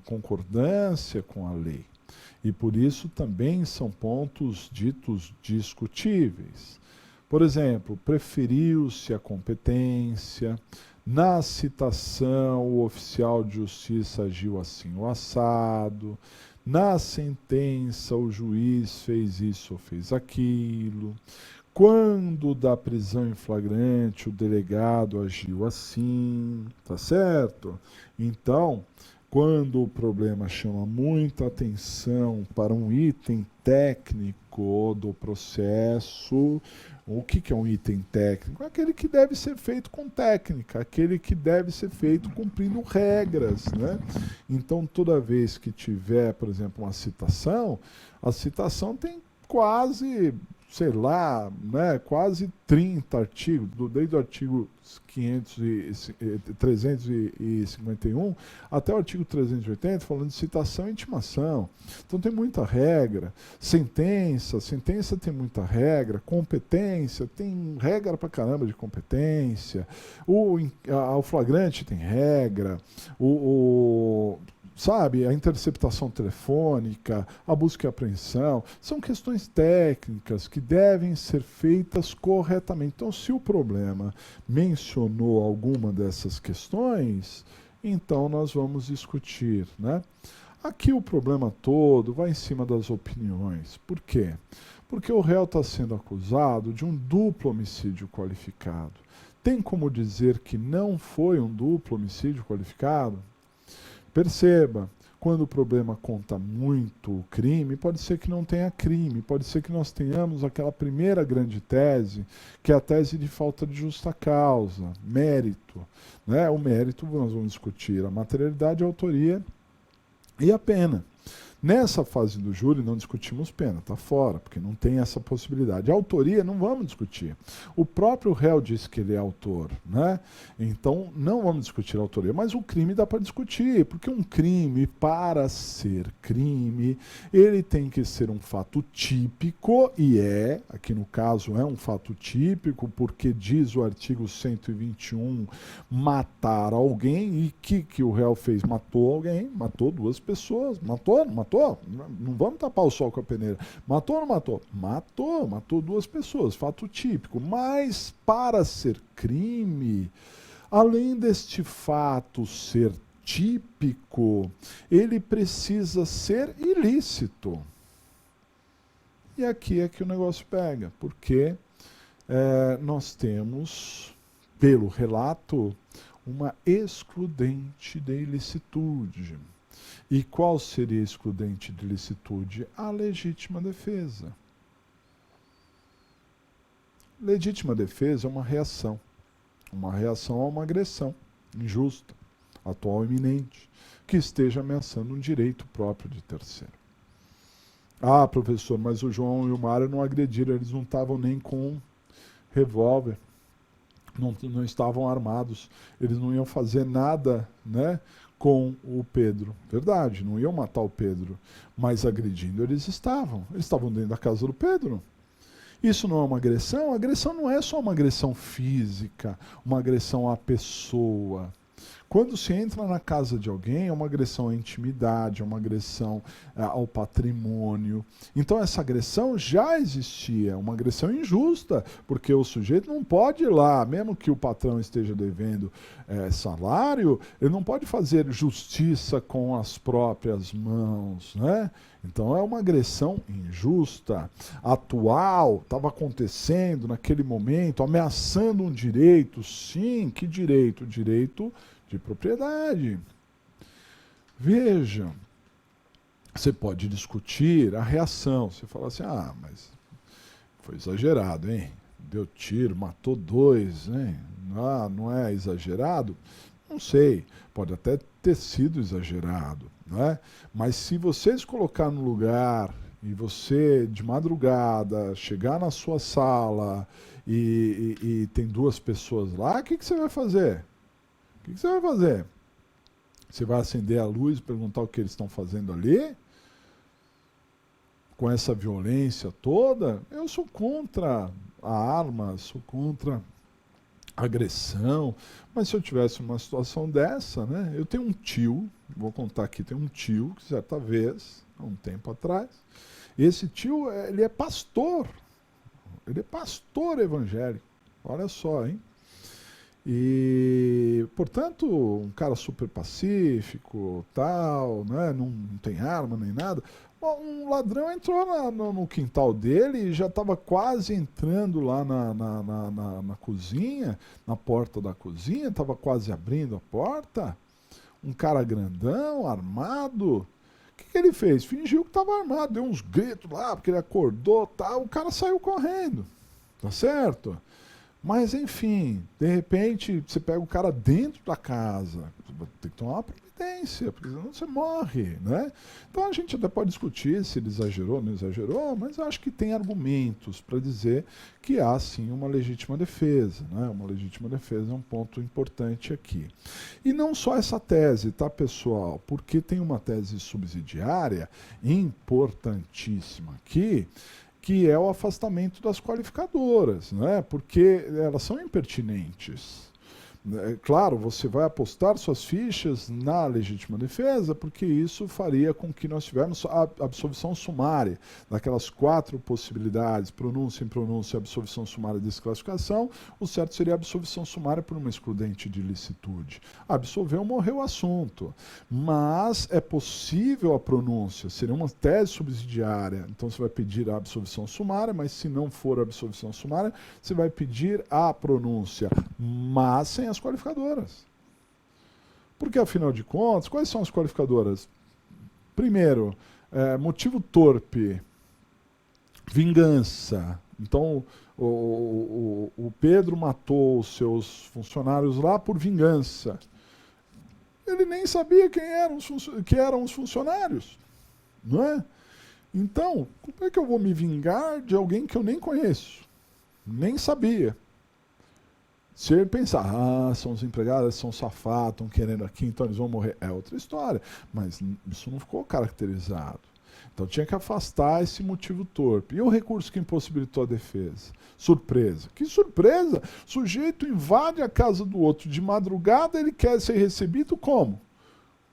concordância com a lei. E por isso também são pontos ditos discutíveis. Por exemplo, preferiu-se a competência, na citação o oficial de justiça agiu assim ou assado, na sentença o juiz fez isso ou fez aquilo, quando da prisão em flagrante o delegado agiu assim, tá certo? Então, quando o problema chama muita atenção para um item técnico do processo, o que é um item técnico? Aquele que deve ser feito com técnica, aquele que deve ser feito cumprindo regras, né? Então, toda vez que tiver, por exemplo, uma citação, a citação tem quase, sei lá, né, quase 30 artigos, desde o artigo 351 até o artigo 380, falando de citação e intimação. Então tem muita regra. Sentença tem muita regra. Competência, tem regra pra caramba de competência. O flagrante tem regra. Sabe, a interceptação telefônica, a busca e apreensão, são questões técnicas que devem ser feitas corretamente. Então, se o problema mencionou alguma dessas questões, então nós vamos discutir, né? Aqui o problema todo vai em cima das opiniões. Por quê? Porque o réu está sendo acusado de um duplo homicídio qualificado. Tem como dizer que não foi um duplo homicídio qualificado? Perceba, quando o problema conta muito o crime, pode ser que não tenha crime, pode ser que nós tenhamos aquela primeira grande tese, que é a tese de falta de justa causa, mérito, né? O mérito nós vamos discutir a materialidade, a autoria e a pena. Nessa fase do júri não discutimos pena, está fora, porque não tem essa possibilidade. A autoria não vamos discutir. O próprio réu diz que ele é autor, né? Então não vamos discutir a autoria, mas o crime dá para discutir, porque um crime, para ser crime, ele tem que ser um fato típico, e aqui no caso é um fato típico, porque diz o artigo 121, matar alguém, e que o réu fez? Matou alguém, matou duas pessoas, matou? Não vamos tapar o sol com a peneira. Matou ou não matou? Matou duas pessoas, fato típico. Mas para ser crime, além deste fato ser típico, ele precisa ser ilícito. E aqui é que o negócio pega, porque nós temos, pelo relato, uma excludente de ilicitude. E qual seria a excludente de ilicitude? A legítima defesa. Legítima defesa é uma reação a uma agressão injusta, atual e iminente, que esteja ameaçando um direito próprio de terceiro. Ah, professor, mas o João e o Mário não agrediram, eles não estavam nem com revólver, não estavam armados, eles não iam fazer nada, né, com o Pedro. Verdade, não iam matar o Pedro, mas agredindo eles estavam dentro da casa do Pedro. Isso não é uma agressão? A agressão não é só uma agressão física, uma agressão à pessoa. Quando se entra na casa de alguém, é uma agressão à intimidade, é uma agressão ao patrimônio. Então essa agressão já existia, é uma agressão injusta, porque o sujeito não pode ir lá, mesmo que o patrão esteja devendo salário, ele não pode fazer justiça com as próprias mãos, né? Então é uma agressão injusta, atual, estava acontecendo naquele momento, ameaçando um direito. Sim, que direito? O direito de propriedade. Veja, você pode discutir a reação. Você fala assim, mas foi exagerado, hein? Deu tiro, matou 2, hein? Não é exagerado? Não sei, pode até ter sido exagerado, não é? Mas se você se colocar no lugar e você, de madrugada, chegar na sua sala e tem 2 pessoas lá, o que você vai fazer? O que você vai fazer? Você vai acender a luz e perguntar o que eles estão fazendo ali? Com essa violência toda? Eu sou contra a arma, sou contra a agressão, mas se eu tivesse uma situação dessa, né? Eu tenho um tio, vou contar aqui, tem um tio que certa vez, há um tempo atrás, esse tio, ele é pastor evangélico, olha só, hein? E, portanto, um cara super pacífico, tal, né? Não tem arma nem nada. Bom, um ladrão entrou no quintal dele e já estava quase entrando lá na cozinha, na porta da cozinha, estava quase abrindo a porta. Um cara grandão, armado. O que ele fez? Fingiu que estava armado, deu uns gritos lá, porque ele acordou, tal. O cara saiu correndo, tá certo? Mas, enfim, de repente, você pega o cara dentro da casa, tem que tomar uma providência, porque senão você morre, né? Então a gente até pode discutir se ele exagerou ou não exagerou, mas eu acho que tem argumentos para dizer que há, sim, uma legítima defesa, né? Uma legítima defesa é um ponto importante aqui. E não só essa tese, tá, pessoal? Porque tem uma tese subsidiária importantíssima aqui, que é o afastamento das qualificadoras, né? Porque elas são impertinentes. Claro, você vai apostar suas fichas na legítima defesa, porque isso faria com que nós tivéssemos a absolvição sumária daquelas 4 possibilidades, pronúncia, impronúncia, absolvição sumária e desclassificação. O certo seria a absolvição sumária por uma excludente de ilicitude. Absolveu, morreu o assunto. Mas é possível a pronúncia, seria uma tese subsidiária. Então você vai pedir a absolvição sumária, mas se não for a absolvição sumária, você vai pedir a pronúncia, mas sem as qualificadoras. Porque, afinal de contas, quais são as qualificadoras? Primeiro, motivo torpe, vingança. Então, o Pedro matou os seus funcionários lá por vingança. Ele nem sabia que eram os funcionários, não é? Então, como é que eu vou me vingar de alguém que eu nem conheço? Nem sabia. Se ele pensar, são os empregados, são safados, estão querendo aqui, então eles vão morrer, é outra história. Mas isso não ficou caracterizado. Então tinha que afastar esse motivo torpe. E o recurso que impossibilitou a defesa? Surpresa. Que surpresa! O sujeito invade a casa do outro de madrugada, ele quer ser recebido como?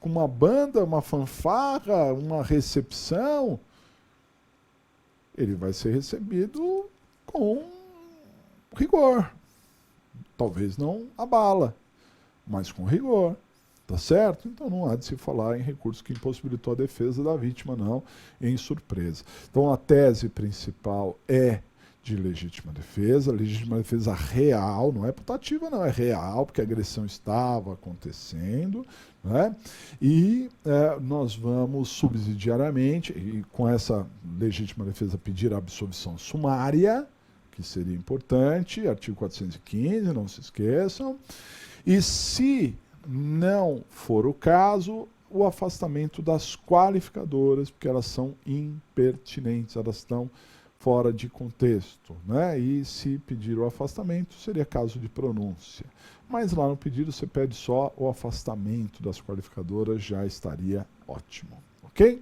Com uma banda, uma fanfarra, uma recepção? Ele vai ser recebido com rigor. Talvez não a bala, mas com rigor, tá certo? Então não há de se falar em recurso que impossibilitou a defesa da vítima, não, em surpresa. Então a tese principal é de legítima defesa real, não é putativa, não, é real, porque a agressão estava acontecendo, né? E nós vamos subsidiariamente, e com essa legítima defesa, pedir a absolvição sumária, que seria importante, artigo 415, não se esqueçam. E se não for o caso, o afastamento das qualificadoras, porque elas são impertinentes, elas estão fora de contexto, né? E se pedir o afastamento, seria caso de pronúncia. Mas lá no pedido você pede só o afastamento das qualificadoras, já estaria ótimo, ok?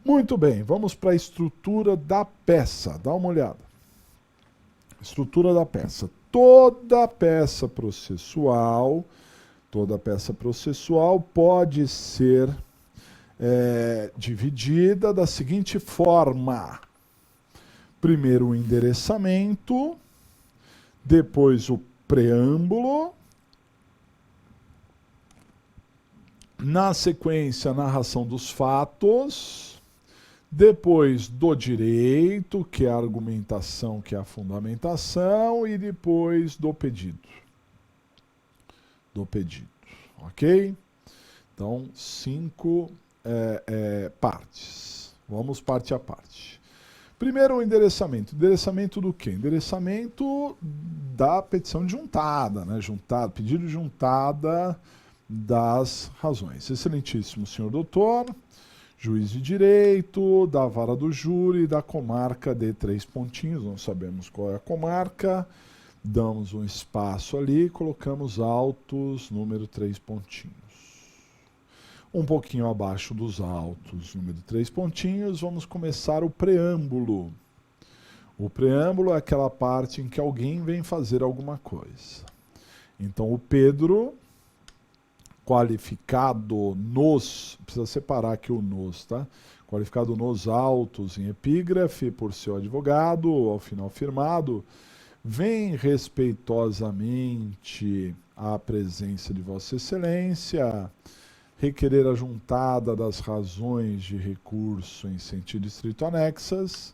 Muito bem, vamos para a estrutura da peça, dá uma olhada. Estrutura da peça. Toda peça processual pode ser dividida da seguinte forma. Primeiro o endereçamento, depois o preâmbulo, na sequência a narração dos fatos, depois do direito, que é a argumentação, que é a fundamentação, e depois do pedido. ok? Então, 5 partes. Vamos parte a parte. Primeiro, o endereçamento. Endereçamento do quê? Endereçamento da petição de juntada, né? Pedido de juntada das razões. Excelentíssimo senhor doutor, juiz de direito, da vara do júri, da comarca de 3 pontinhos, não sabemos qual é a comarca, damos um espaço ali, colocamos autos, número 3 pontinhos. Um pouquinho abaixo dos autos, número 3 pontinhos, vamos começar o preâmbulo. O preâmbulo é aquela parte em que alguém vem fazer alguma coisa. Então, o Pedro, qualificado nos, precisa separar aqui o nos, tá? Qualificado nos autos em epígrafe por seu advogado, ao final firmado, vem respeitosamente à presença de Vossa Excelência requerer a juntada das razões de recurso em sentido estrito anexas,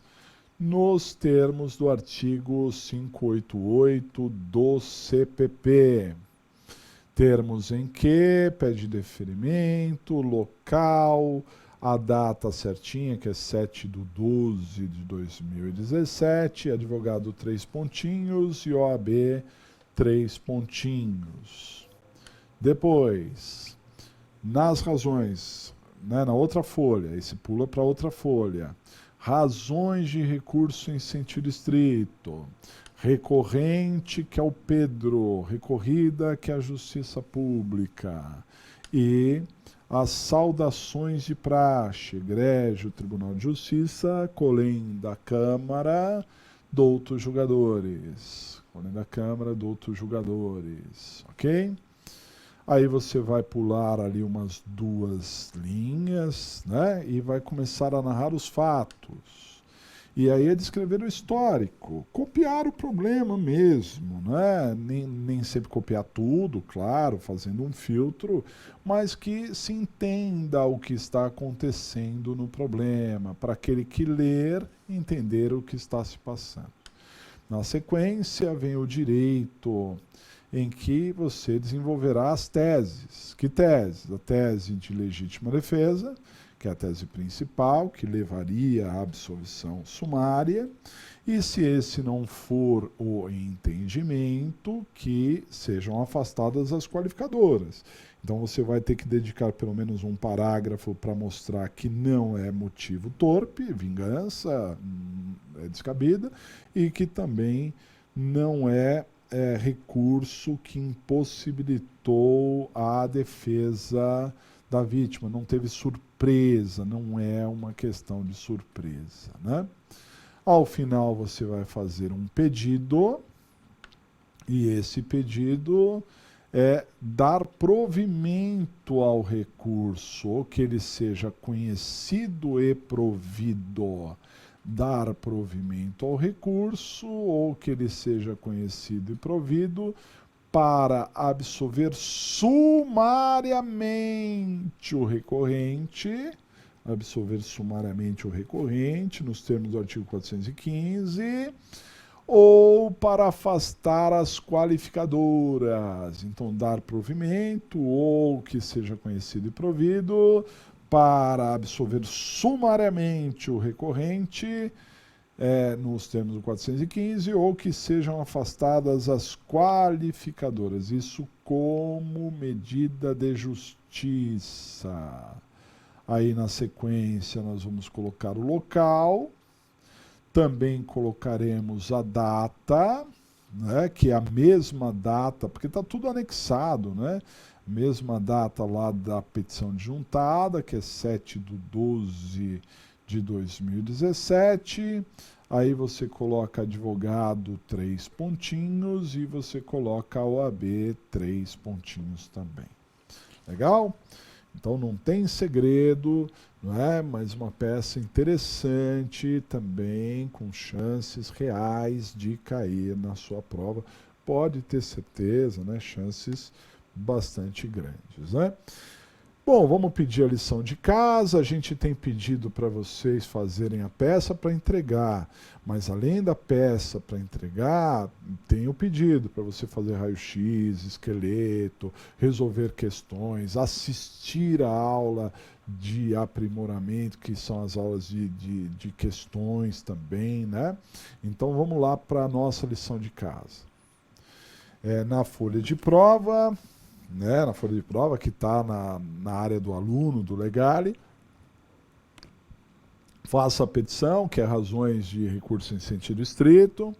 nos termos do artigo 588 do CPP. Termos em que pede deferimento, local, a data certinha, que é 7/12/2017, advogado 3 pontinhos e OAB 3 pontinhos. Depois, nas razões, né, na outra folha, esse pula para outra folha, razões de recurso em sentido estrito, recorrente, que é o Pedro, recorrida, que é a Justiça Pública, e as saudações de praxe, egrégio, Tribunal de Justiça, colém da Câmara, doutos julgadores, colém da Câmara, doutos julgadores, ok? Aí você vai pular ali umas 2 linhas, né? E vai começar a narrar os fatos. E aí é descrever o histórico, copiar o problema mesmo, né? Nem sempre copiar tudo, claro, fazendo um filtro, mas que se entenda o que está acontecendo no problema, para aquele que ler entender o que está se passando. Na sequência vem o direito, em que você desenvolverá as teses. Que teses? A tese de legítima defesa, que é a tese principal, que levaria à absolvição sumária, e se esse não for o entendimento, que sejam afastadas as qualificadoras. Então você vai ter que dedicar pelo menos um parágrafo para mostrar que não é motivo torpe, vingança é descabida, e que também não é recurso que impossibilitou a defesa da vítima, não teve surpresa, não é uma questão de surpresa, né? Ao final você vai fazer um pedido, e esse pedido é dar provimento ao recurso, ou que ele seja conhecido e provido. Dar provimento ao recurso, ou que ele seja conhecido e provido, para absolver sumariamente o recorrente, nos termos do artigo 415, ou para afastar as qualificadoras. Então, dar provimento, ou que seja conhecido e provido, para absolver sumariamente o recorrente, nos termos do 415, ou que sejam afastadas as qualificadoras. Isso como medida de justiça. Aí, na sequência, nós vamos colocar o local, também colocaremos a data, né, que é a mesma data, porque está tudo anexado, né? Mesma data lá da petição de juntada, que é 7/12/2017. Aí você coloca advogado 3 pontinhos e você coloca a OAB 3 pontinhos também. Legal? Então não tem segredo, não é? Mas uma peça interessante também, com chances reais de cair na sua prova. Pode ter certeza, né? Chances bastante grandes, né? Bom, vamos pedir a lição de casa. A gente tem pedido para vocês fazerem a peça para entregar. Mas além da peça para entregar, tem o pedido para você fazer raio-x, esqueleto, resolver questões, assistir a aula de aprimoramento, que são as aulas de questões também, né? Então vamos lá para a nossa lição de casa. Na folha de prova, né, na folha de prova que está na área do aluno, do Legale, faça a petição, que é razões de recurso em sentido estrito,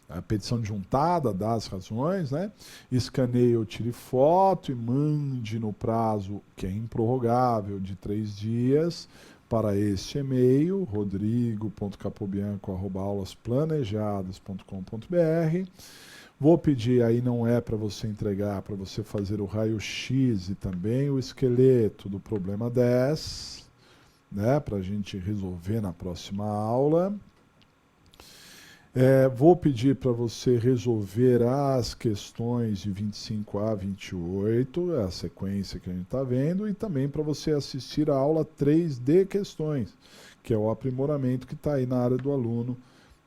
a petição juntada das razões, né? Escaneie ou tire foto e mande no prazo, que é improrrogável, de 3 dias, para este e-mail, rodrigo.capobianco@aulasplanejadas.com.br. Vou pedir, aí não é para você entregar, para você fazer o raio-x e também o esqueleto do problema 10, né, para a gente resolver na próxima aula. Vou pedir para você resolver as questões de 25 a 28, é a sequência que a gente está vendo, e também para você assistir a aula 3 de questões, que é o aprimoramento que está aí na área do aluno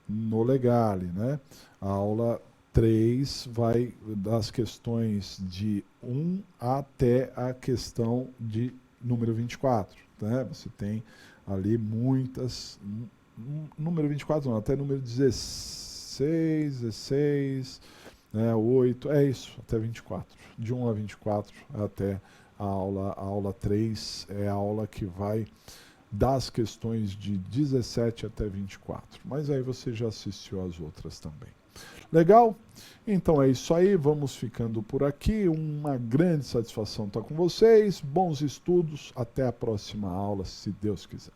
no Legale, né? A aula 3 vai das questões de 1 até a questão de número 24. Né? Você tem ali muitas, número 24 não, até número 16, né, 8, é isso, até 24. De 1 a 24 até a aula 3 é a aula que vai das questões de 17 até 24. Mas aí você já assistiu as outras também. Legal? Então é isso aí, vamos ficando por aqui. Uma grande satisfação estar com vocês. Bons estudos, até a próxima aula, se Deus quiser.